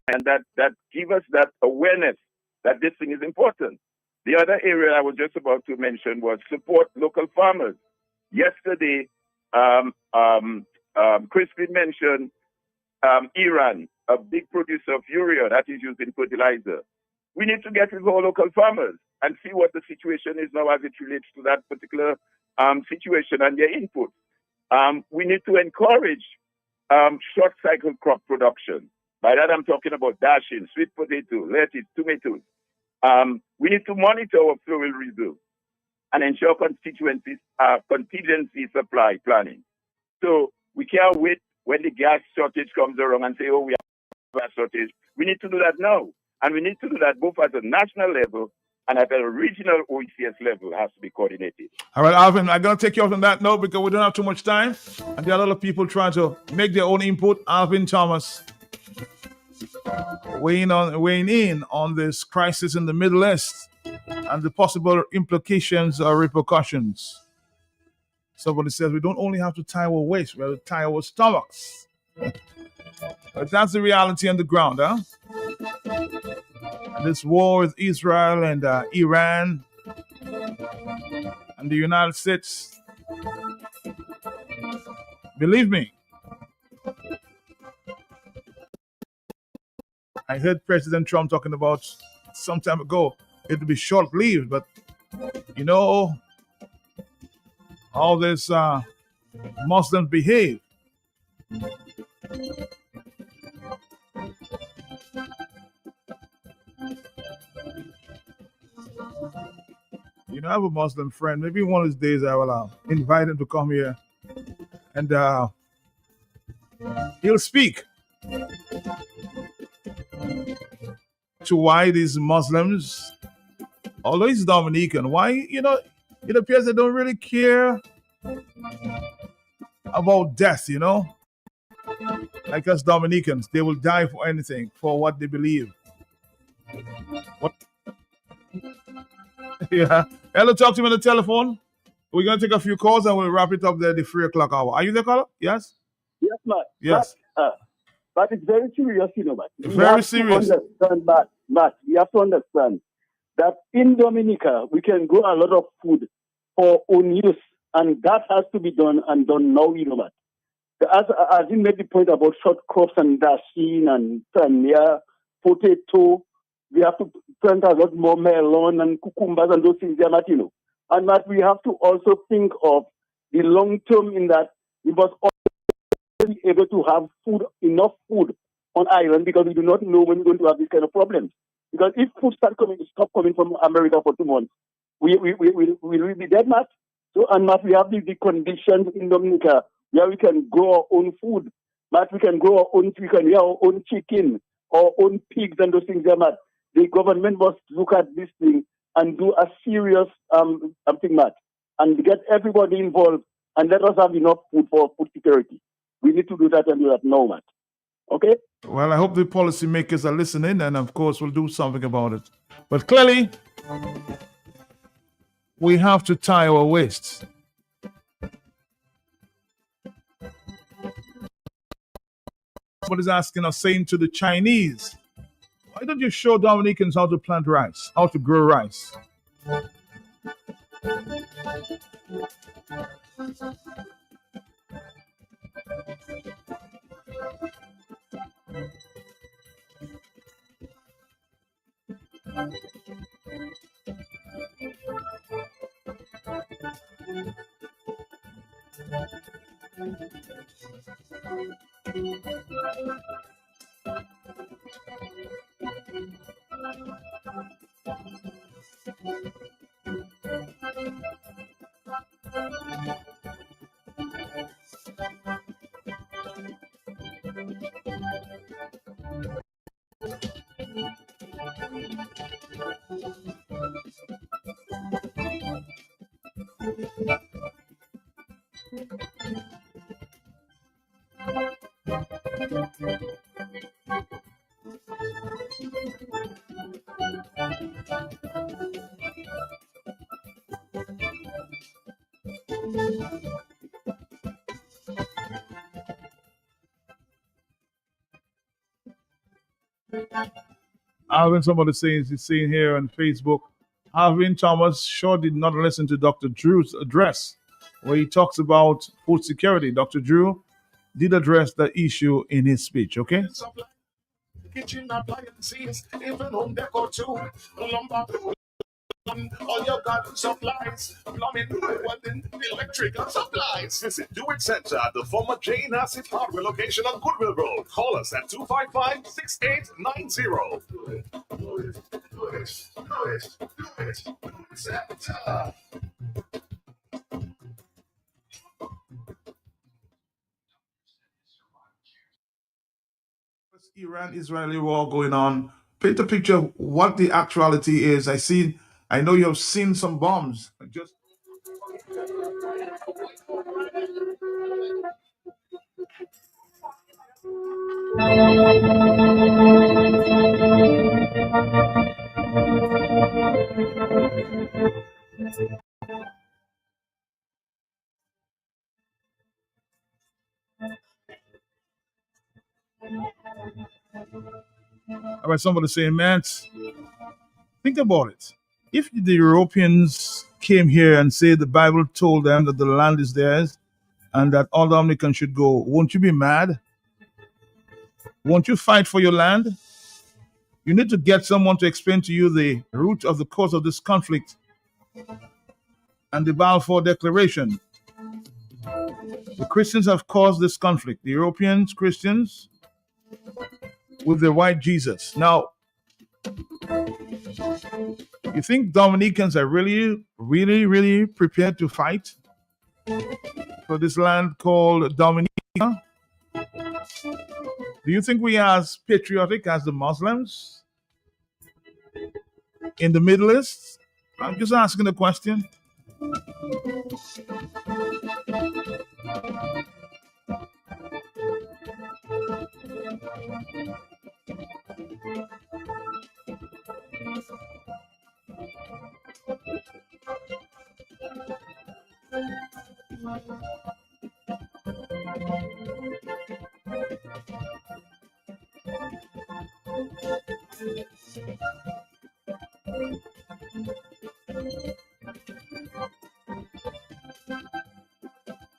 and that give us that awareness that this thing is important. The other area I was just about to mention was support local farmers. Yesterday, Crispin mentioned Iran, a big producer of urea that is used in fertilizer. We need to get with our local farmers and see what the situation is now as it relates to that particular situation and their input. We need to encourage short cycle crop production. By that, I'm talking about dashing, sweet potato, lettuce, tomatoes. We need to monitor our fuel reserve and ensure contingency supply planning. So we can't wait when the gas shortage comes around and say, oh, we have a gas shortage. We need to do that now. And we need to do that both at a national level and at a regional OECS level has to be coordinated. All right, Alvin, I'm going to take you off on that note because we don't have too much time. And there are a lot of people trying to make their own input. Alvin Thomas weighing in on this crisis in the Middle East and the possible implications or repercussions. Somebody says we don't only have to tie our waist, we have to tie our stomachs. But that's the reality on the ground, huh? This war with Israel and Iran and the United States. Believe me, I heard President Trump talking about some time ago it will be short-lived, but you know how this Muslims behave. You know, I have a Muslim friend. Maybe one of these days I will invite him to come here and he'll speak to why these Muslims, although he's Dominican, why, you know, it appears they don't really care about death, you know? Like us Dominicans, they will die for anything, for what they believe. What? Yeah. Hello, talk to me on the telephone. We're going to take a few calls and we'll wrap it up there at the 3 o'clock hour. Are you there, caller? Yes? Yes, Matt. Yes. But it's very serious, you know, Matt. Very serious. Matt, you have to understand that in Dominica, we can grow a lot of food for own use And that has to be done and done now, man. As you made the point about short crops and dashing and tanya, potato, we have to plant a lot more melon and cucumbers and those things, And that we have to also think of the long term in that we must also be able to have enough food on island, because we do not know when we're going to have these kind of problems. Because if food stop coming from America for 2 months, we'll be dead, Matt. So, and Matt, we have the conditions in Dominica where we can grow our own food. Matt, we can grow our own chicken, our own pigs and those things there, Matt. The government must look at this thing and do a serious thing, Matt, and get everybody involved and let us have enough food for food security. We need to do that and do that now, Matt. Okay? Well, I hope the policymakers are listening, and of course we'll do something about it. But clearly, we have to tie our waists. Somebody's asking us, saying to the Chinese, why don't you show Dominicans how to plant rice, how to grow rice? Alvin, somebody saying he's saying here on Facebook, Alvin Thomas sure did not listen to Dr. Drew's address where he talks about food security. Dr. Drew did address the issue in his speech, okay? Kitchen appliances, even home decor too, lumber, all your garden supplies, plumbing, welding, electrical supplies. Visit Do It Center at the former Jane Asset Hardware location on Goodwill Road. Call us at 255-6890. Do it Center. Iran-Israeli war going on. Paint a picture of what the actuality is. I know you have seen some bombs. All right, somebody saying, man, think about it. If the Europeans came here and said the Bible told them that the land is theirs and that all Dominicans should go, won't you be mad? Won't you fight for your land? You need to get someone to explain to you the root of the cause of this conflict and the Balfour Declaration. The Christians have caused this conflict. The Europeans, Christians, with the white Jesus. Now, you think Dominicans are really, really, really prepared to fight for this land called Dominica? Do you think we are as patriotic as the Muslims in the Middle East? I'm just asking the question.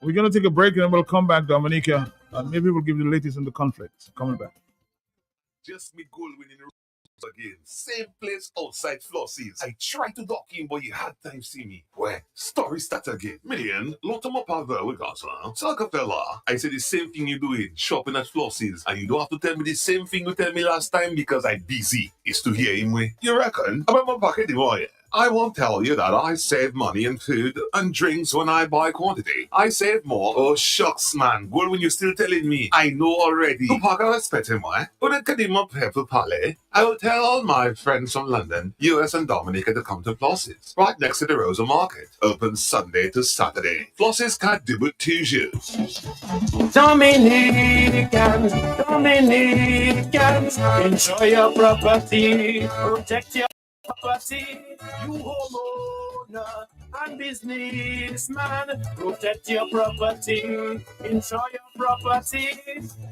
We're going to take a break and then we'll come back, Dominica, and maybe we'll give you the latest in the conflict. Coming back. Just me goal winning again. Same place outside Flossie's. I tried to dock in, but you had time see me. Where? Story start again. Million, lot of my power with us, huh? Saka fella, I said the same thing you doing, shopping at Flossie's, and you don't have to tell me the same thing you tell me last time because I busy. It's to hear him way. You reckon? About my pocket, boy. I won't tell you that I save money in food and drinks when I buy quantity. I save more. Oh, shucks, man. Well, when you're still telling me, I know already. Tu paga respect him, why? When Kadima Pepper Palais, I will tell all my friends from London, US and Dominica to come to Flossie's, right next to the Rosa Market. Open Sunday to Saturday. Flossie's can't do but 2 years. Dominicans, enjoy your property, protect your property, you homeowner and businessman, protect your property, enjoy your property.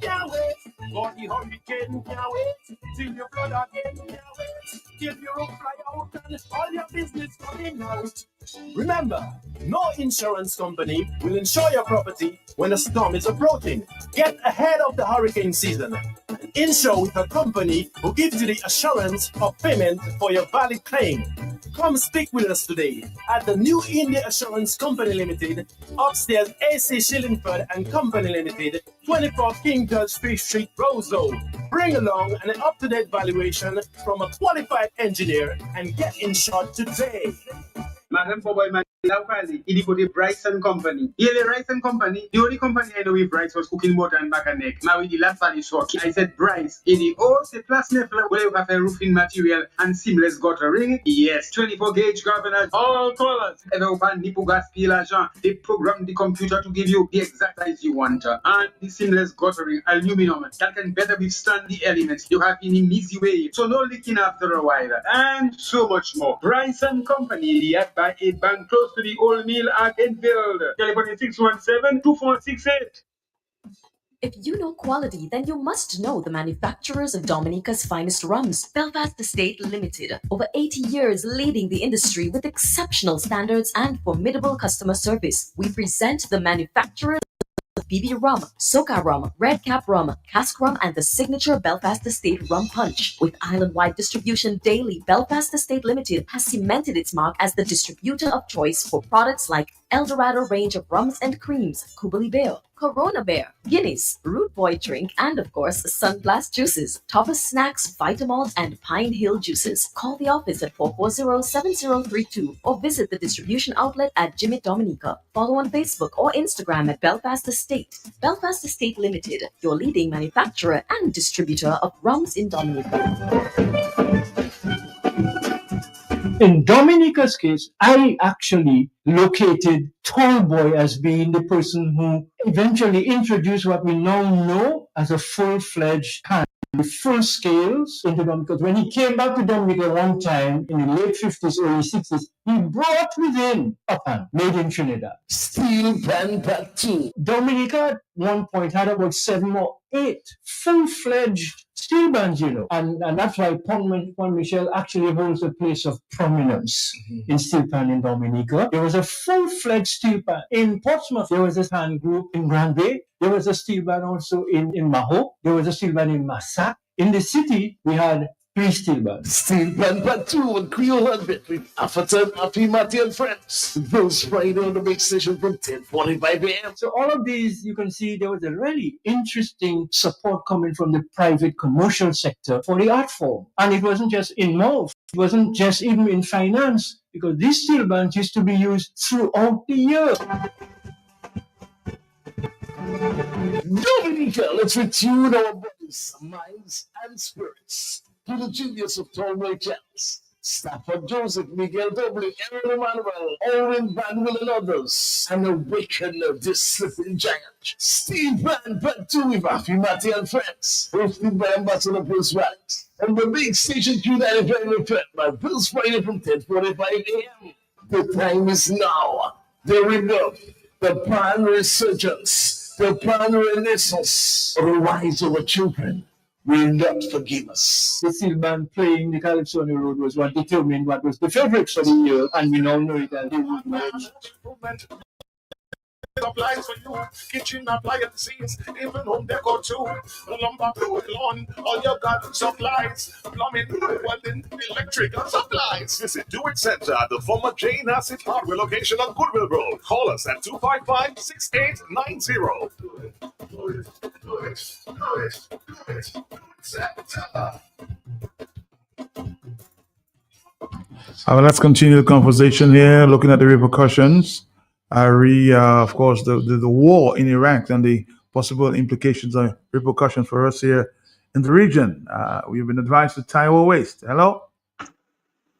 Can't wait for the hurricane, can't wait till you flood again, can't wait till you fly out and all your business coming out. Remember, no insurance company will insure your property when a storm is approaching. Get ahead of the hurricane season and insure with a company who gives you the assurance of payment for your valid claim. Come speak with us today at the New India Assurance Company Limited, upstairs AC Shillingford and Company Limited, 24 King George Street, Roseau. Bring along an up-to-date valuation from a qualified engineer and get insured today. Madam Boboy Man, he put a Bryson Company. Yearly Rice and Company, the only company I know with Bryce was cooking water and back and neck. Now with the last one is short. I said Bryce, in the old plus nefla where you have a roofing material and seamless gutter ring. Yes, 24 gauge governors, all colors. Ever open Nipo gas peel agent, they program the computer to give you the exact size you want. And the seamless guttering aluminum that can better withstand the elements you have in an easy way. So no leaking after a while. And so much more. Bryson Company, the app by 8 bank close to the old mill at Enfield. Telephone 617-2468. If you know quality, then you must know the manufacturers of Dominica's finest rums, Belfast Estate Limited. Over 80 years leading the industry with exceptional standards and formidable customer service. We present the manufacturers of BB Rum, Soca Rum, Red Cap Rum, Cask Rum, and the signature Belfast Estate Rum Punch. With island-wide distribution daily, Belfast Estate Limited has cemented its mark as the distributor of choice for products like Eldorado range of rums and creams, Kubali Bear, Corona Bear, Guinness, Root Boy Drink, and of course, Sunblast Juices, Thomas Snacks, Vitamalt, and Pine Hill Juices. Call the office at 440-7032 or visit the distribution outlet at Jimmy Dominica. Follow on Facebook or Instagram at Belfast Estate. Belfast Estate Limited, your leading manufacturer and distributor of rums in Dominica. In Dominica's case, I actually located Tallboy as being the person who eventually introduced what we now know as a full-fledged hand, the full scales into Dominica. When he came back to Dominica one time in the late 50s, early 60s, he brought with him a pan made in Trinidad. Steel pan tattoo. Dominica at one point had about 7 or 8 full-fledged steel bands, you know. And that's why Pont Michel actually holds a place of prominence in steel pan in Dominica. There was a full-fledged steel pan. In Portsmouth, there was a hand group in Grand Bay. There was a steel band also in Maho. There was a steel band in Massac. In the city, we had 3 steel bands. Steel band part 2 and Creole Hundred with Afatan, Afi, Matty and friends. Those Friday on the big station from 10:45 a.m. So all of these, you can see there was a really interesting support coming from the private commercial sector for the art form. And it wasn't just in mouth. It wasn't just even in finance, because these steel bands used to be used throughout the year. Dominica, let's retune our bodies, minds, and spirits to the genius of Tallboy Jazz, Stafford Joseph, Miguel W., Aaron Emanuel, Owen Banwell, and others, and awaken this slipping giant. Steve Van Part 2 with Afi, Matty and friends, hosted by Ambassador Bruce Wright, and the big station Q95 FM by Bill's Friday from 10:45 a.m. The time is now. The rebirth, the pan resurgence, the pan renaissance, the rise of our children will not forgive us. The steel band playing the Calypso on the road was what determined what was the favorite for the year, and we now know it as the Applies for you, kitchen appliances, even home decor too. Lumber, lawn, all your garden supplies, plumbing, welding, electrical supplies. Visit Do It Center at the former Jane Asset Hardware location on Goodwill Road. Call us at 255-6890. Let's continue the conversation here, looking at the repercussions. Of course, the war in Iraq and the possible implications and repercussions for us here in the region. We've been advised to tie our waist. Hello?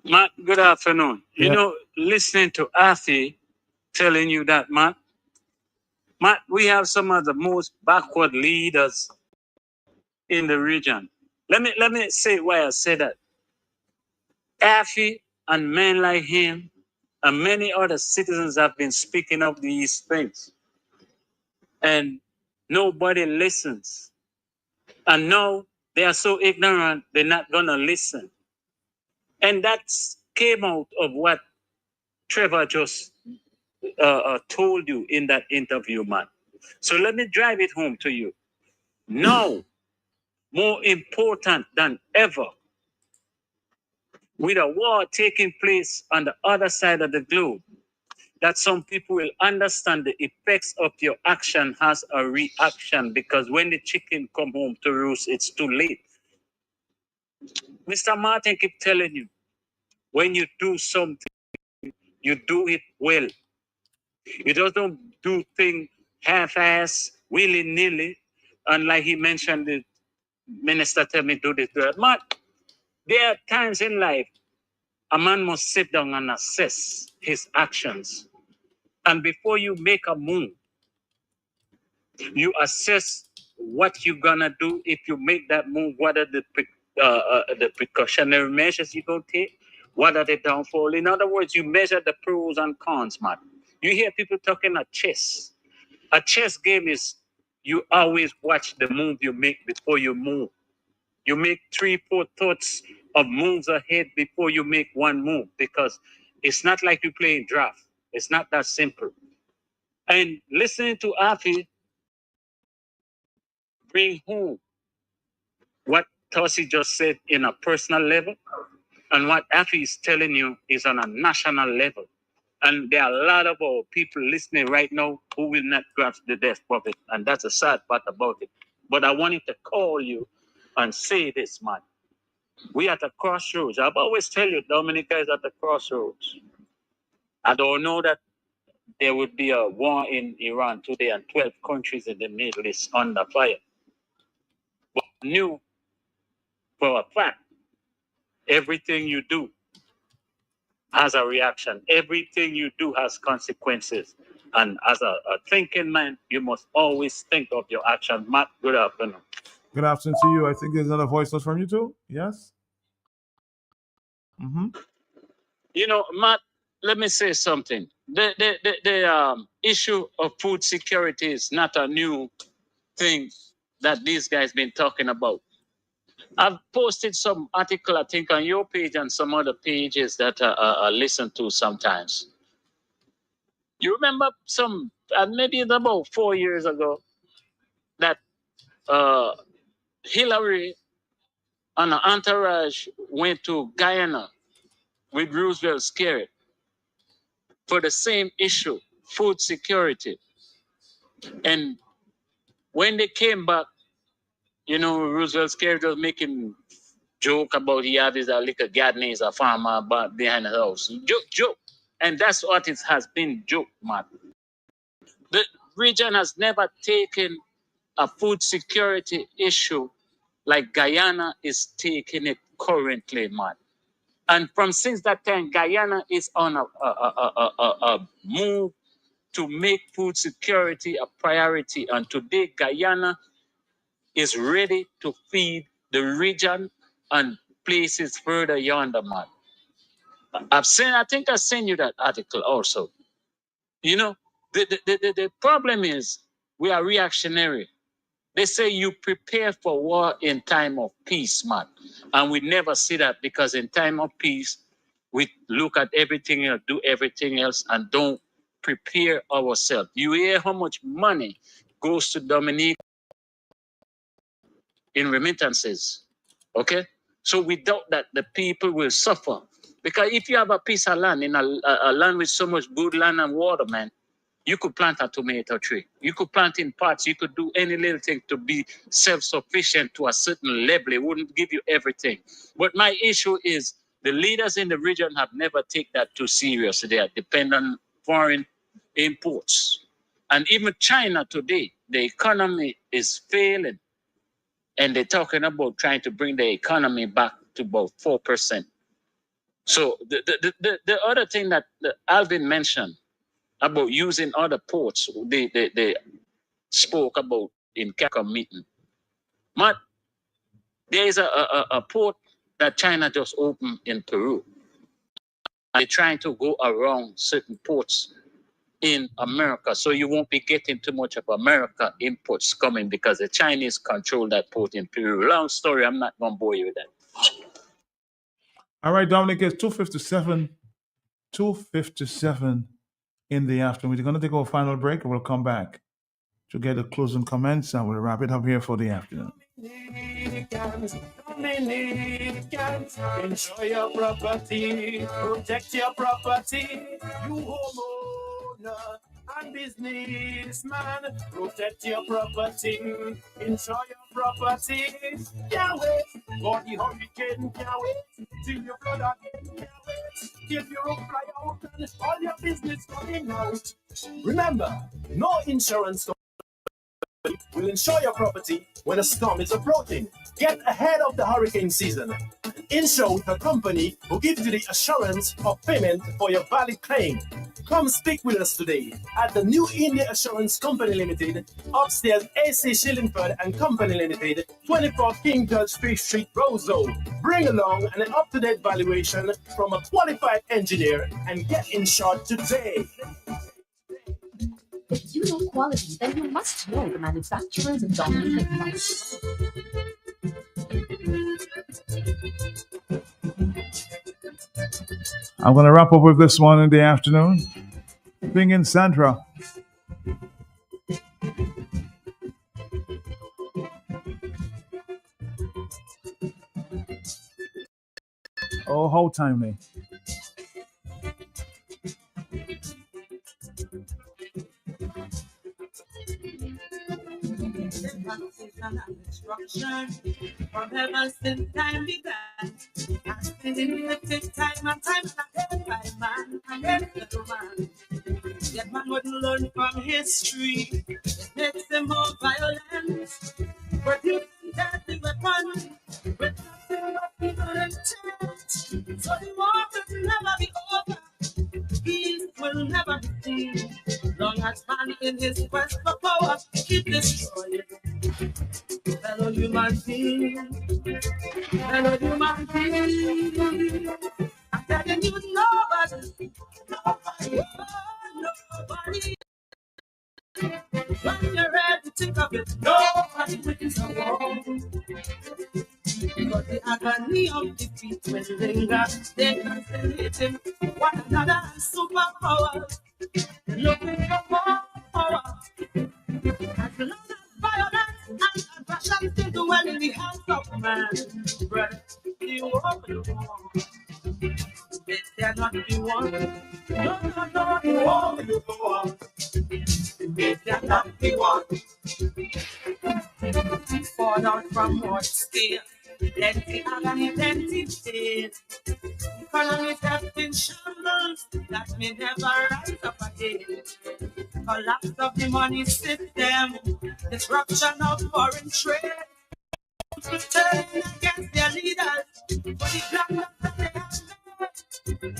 Matt, good afternoon. You Yeah. know, listening to Afi telling you that, Matt, we have some of the most backward leaders in the region. Let me say why I say that. Afi and men like him and many other citizens have been speaking of these things. And nobody listens. And now they are so ignorant, they're not going to listen. And that came out of what Trevor just told you in that interview, man. So let me drive it home to you. Now, more important than ever, with a war taking place on the other side of the globe, that some people will understand the effects of your action has a reaction, because when the chicken come home to roost, it's too late. Mr. Martin keep telling you, when you do something, you do it well. You just don't do things half-ass, willy-nilly, and like he mentioned, the minister tell me do this, do that. But there are times in life a man must sit down and assess his actions. And before you make a move, you assess what you're gonna do. If you make that move, what are the precautionary measures you're gonna take? What are the downfall? In other words, you measure the pros and cons, man. You hear people talking at chess. A chess game is you always watch the move you make before you move. You make 3-4 thoughts of moves ahead before you make one move, because it's not like you playing draft. It's not that simple. And listening to Afi bring home what Tosi just said in a personal level, and what Afi is telling you is on a national level. And there are a lot of our people listening right now who will not grasp the depth of it. And that's a sad part about it. But I wanted to call you and say this, man. We at a crossroads. I've always tell you, Dominica is at the crossroads. I don't know that there would be a war in Iran today and 12 countries in the Middle East under fire. But I knew for a fact, everything you do has a reaction. Everything you do has consequences. And as a thinking man, you must always think of your action. Matt, good afternoon. Good afternoon to you. I think there's another voice note from you too. Yes? Mm-hmm. You know, Matt, let me say something. The issue of food security is not a new thing that these guys been talking about. I've posted some article, I think, on your page and some other pages that I listen to sometimes. You remember maybe about 4 years ago, that Hillary and her entourage went to Guyana with Roosevelt Skerrit for the same issue, food security. And when they came back, you know, Roosevelt Skerrit was making joke about he had his little garden, he's a farmer behind the house. Joke. And that's what it has been, joke, man. The region has never taken a food security issue like Guyana is taking it currently, man. And since that time, Guyana is on a move to make food security a priority. And today, Guyana is ready to feed the region and places further yonder, man. I think I've sent you that article also. You know, the problem is we are reactionary. They say you prepare for war in time of peace, man. And we never see that, because in time of peace, we look at everything else, do everything else, and don't prepare ourselves. You hear how much money goes to Dominique in remittances, okay? So without that, the people will suffer. Because if you have a piece of land, in a land with so much good land and water, man, you could plant a tomato tree. You could plant in pots. You could do any little thing to be self-sufficient to a certain level. It wouldn't give you everything. But my issue is the leaders in the region have never taken that too serious. They are dependent on foreign imports. And even China today, the economy is failing. And they're talking about trying to bring the economy back to about 4%. So the other thing that Alvin mentioned about using other ports, they spoke about in CARICOM meeting. But there is a port that China just opened in Peru. They're trying to go around certain ports in America, so you won't be getting too much of America imports coming because the Chinese control that port in Peru. Long story, I'm not going to bore you with that. All right, Dominic, it's 2:57 in the afternoon. We're going to take our final break and we'll come back to get the closing comments and we'll wrap it up here for the afternoon. Dominicans, enjoy your property, protect your property. You homeowner and businessman, protect your property, enjoy your property. Can't wait for the hurricane, can't wait till you flood again, can't wait till your roof fly out and all your business coming out. Remember, no insurance company will insure your property when a storm is approaching. Get ahead of the hurricane season. Insure with a company who gives you the assurance of payment for your valid claim. Come speak with us today at the New India Assurance Company Limited, upstairs AC Shillingford and Company Limited, 24 King George Street, Roseau. Bring along an up-to-date valuation from a qualified engineer and get insured today. If you know quality, then you must know the manufacturers of Dominique Advice. I'm going to wrap up with this one in the afternoon. Singing Sandra. Oh, how timely. From heaven since time began, has been in the time and time again by man and every man. Yet man wouldn't learn from history, it makes them more violent. But you deadly weapon with nothing but evil intent. So the war will never be over, peace will never be seen. Long as man in his quest for power keep destroying fellow human beings, fellow human beings. I'm telling you, nobody, nobody. When you're ready to think of it, nobody wins a war. Because the agony of defeat will linger, they constellating one another and superpowers, looking for more power. As long as violence and aggression still dwell in the hands of man, brother, you open the war. It cannot be won. No, you open the war. It cannot be won. Fall out from what scale? Plenty agony, plenty pain. Economy theft in shambles that may never rise up again. Collapse of the money system, disruption of foreign trade. Turning against their leaders for the ground that they have made.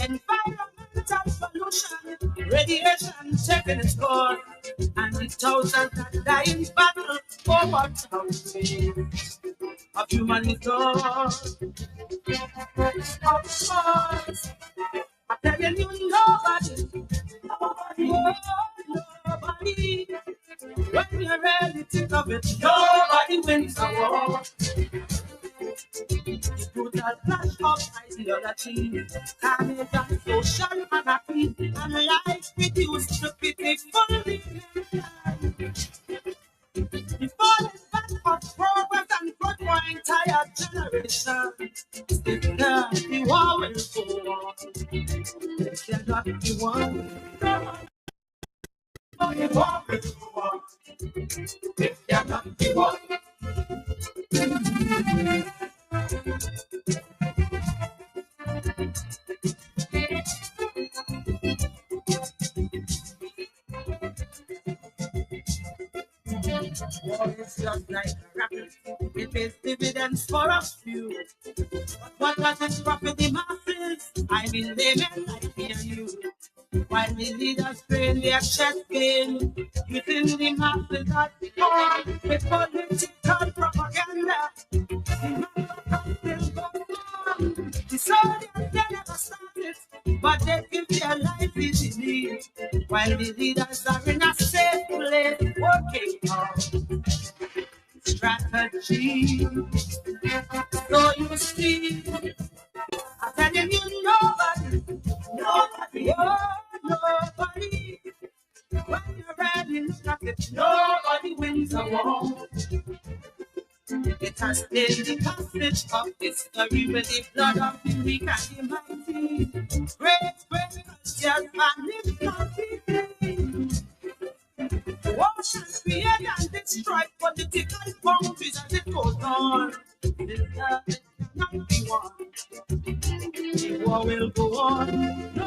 Environmental pollution, radiation taking its course, and the thousands that die in battle over thousands of human resource. Of course, I'm telling you, nobody, nobody. When you're ready to think of it, nobody wins a war. brutal clash of ideology, carnage and social anarchy, and life reduced to pitiful. The falling back of progress and growth for entire generation. Still the war will go on. It cannot be won. The war will go on. It cannot be won. War is just like a rocket. It pays dividends for a few. But what does it profit the masses? I mean laymen like me and you. While the leaders train their chest game, within the masses are born with political propaganda. The soldiers, they never started, but they give their life easily. While the leaders are in a safe place, working on strategy. So you see, I'm telling you, nobody, oh, nobody. When you're ready, look at it, nobody wins a war. It has been the passage of history with the blood of the weak and the mighty. Great cultures magnificent. War shall create and destroy political boundaries as it goes on. This earth cannot be won. The war will go on. No,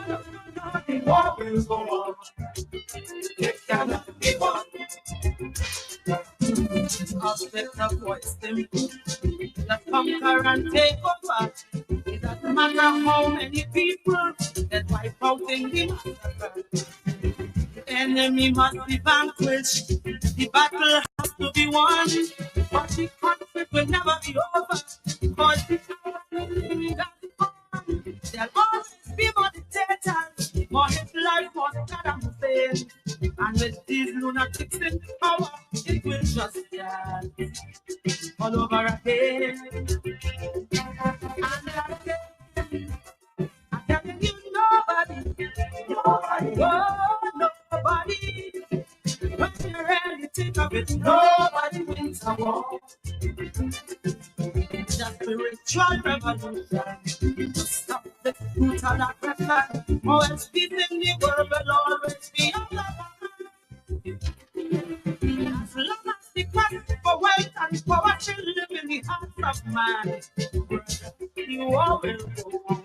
the war will go on. It cannot be won. I'll set the voice simple. Just conquer and take over. It doesn't matter how many people that wipe out in the massacre. The enemy must be vanquished. The battle has to be won. But the conflict will never be over. Because the enemy got on. There'll always be more dictators, more Hitlers, more Saddam Hussein. And with these lunatics in power, it will just stand all over again. And again, I'm telling you, nobody, oh, nobody. When you really think of it, nobody wins a war. The spiritual revolution to stop the brutal aggression. Oh, else peace in the world will always be alive. As long as the quest for wealth and power shall live in the hearts of man, the war will go on.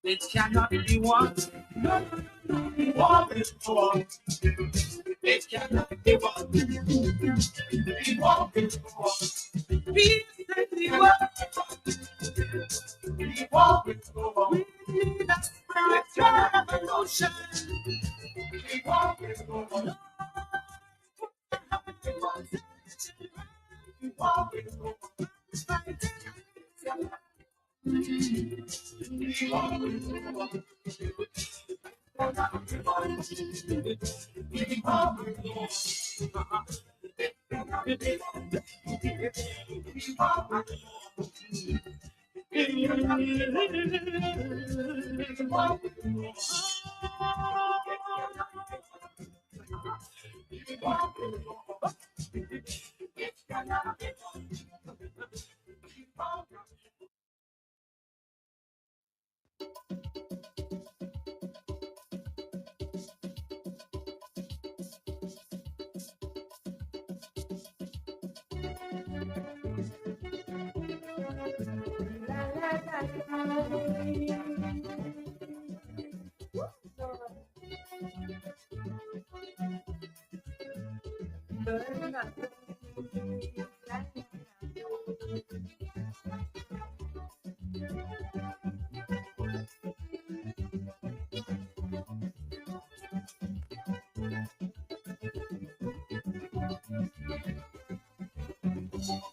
It cannot be won. No, the war will go on. It cannot be won. The war will go on. Peace in the world. The war will go on. We need a spiritual revolution. The war will go on.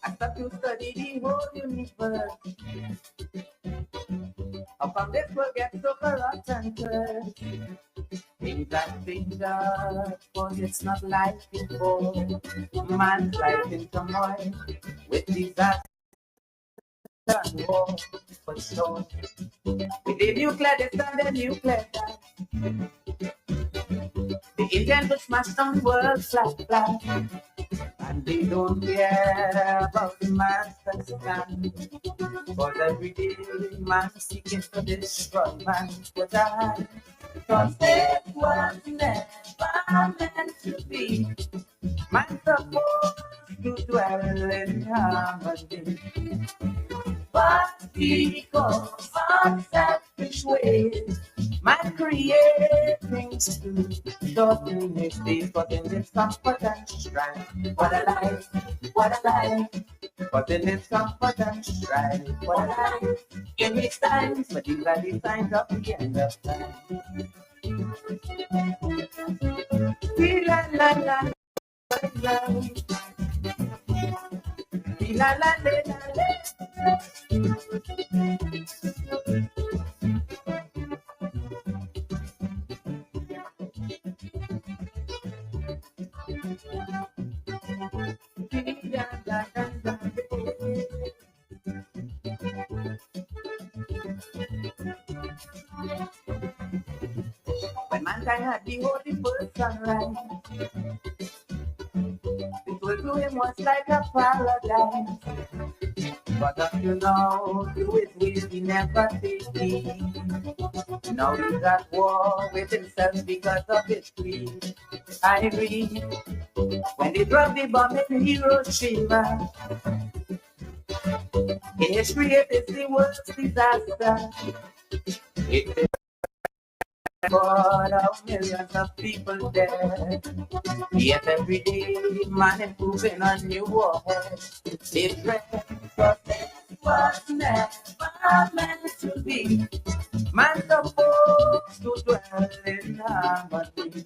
I start to study the whole universe. How come this world gets so corrupt and cursed? Things like danger, but it's not like before. Man's life in turmoil with disaster and war for sure. With the nuclear, they stand the nuclear down. The Indians will smash some world flag. And they don't care about the master's plan. But every day, man seeking to destroy man to die. Cause it was never meant to be. Man supposed to dwell in harmony. But because of selfish ways, man create things to doesn't make space, but in this comfort and strife. What a life, what a life. But in this comfort and strife, what a life. In these times, but these are the signs of the end of time. La la la la la la when mankind had the holy first sunrise, it will to him was like a paradise. But up to now, to his will he never take heed. Now he's at war with himself because of his greed. I read, when they drop the bomb in Hiroshima, in history it is the worst disaster. It is of millions of people dead. Yet every day, man improving on new warhead. It was never meant to be. Man supposed to dwell in harmony.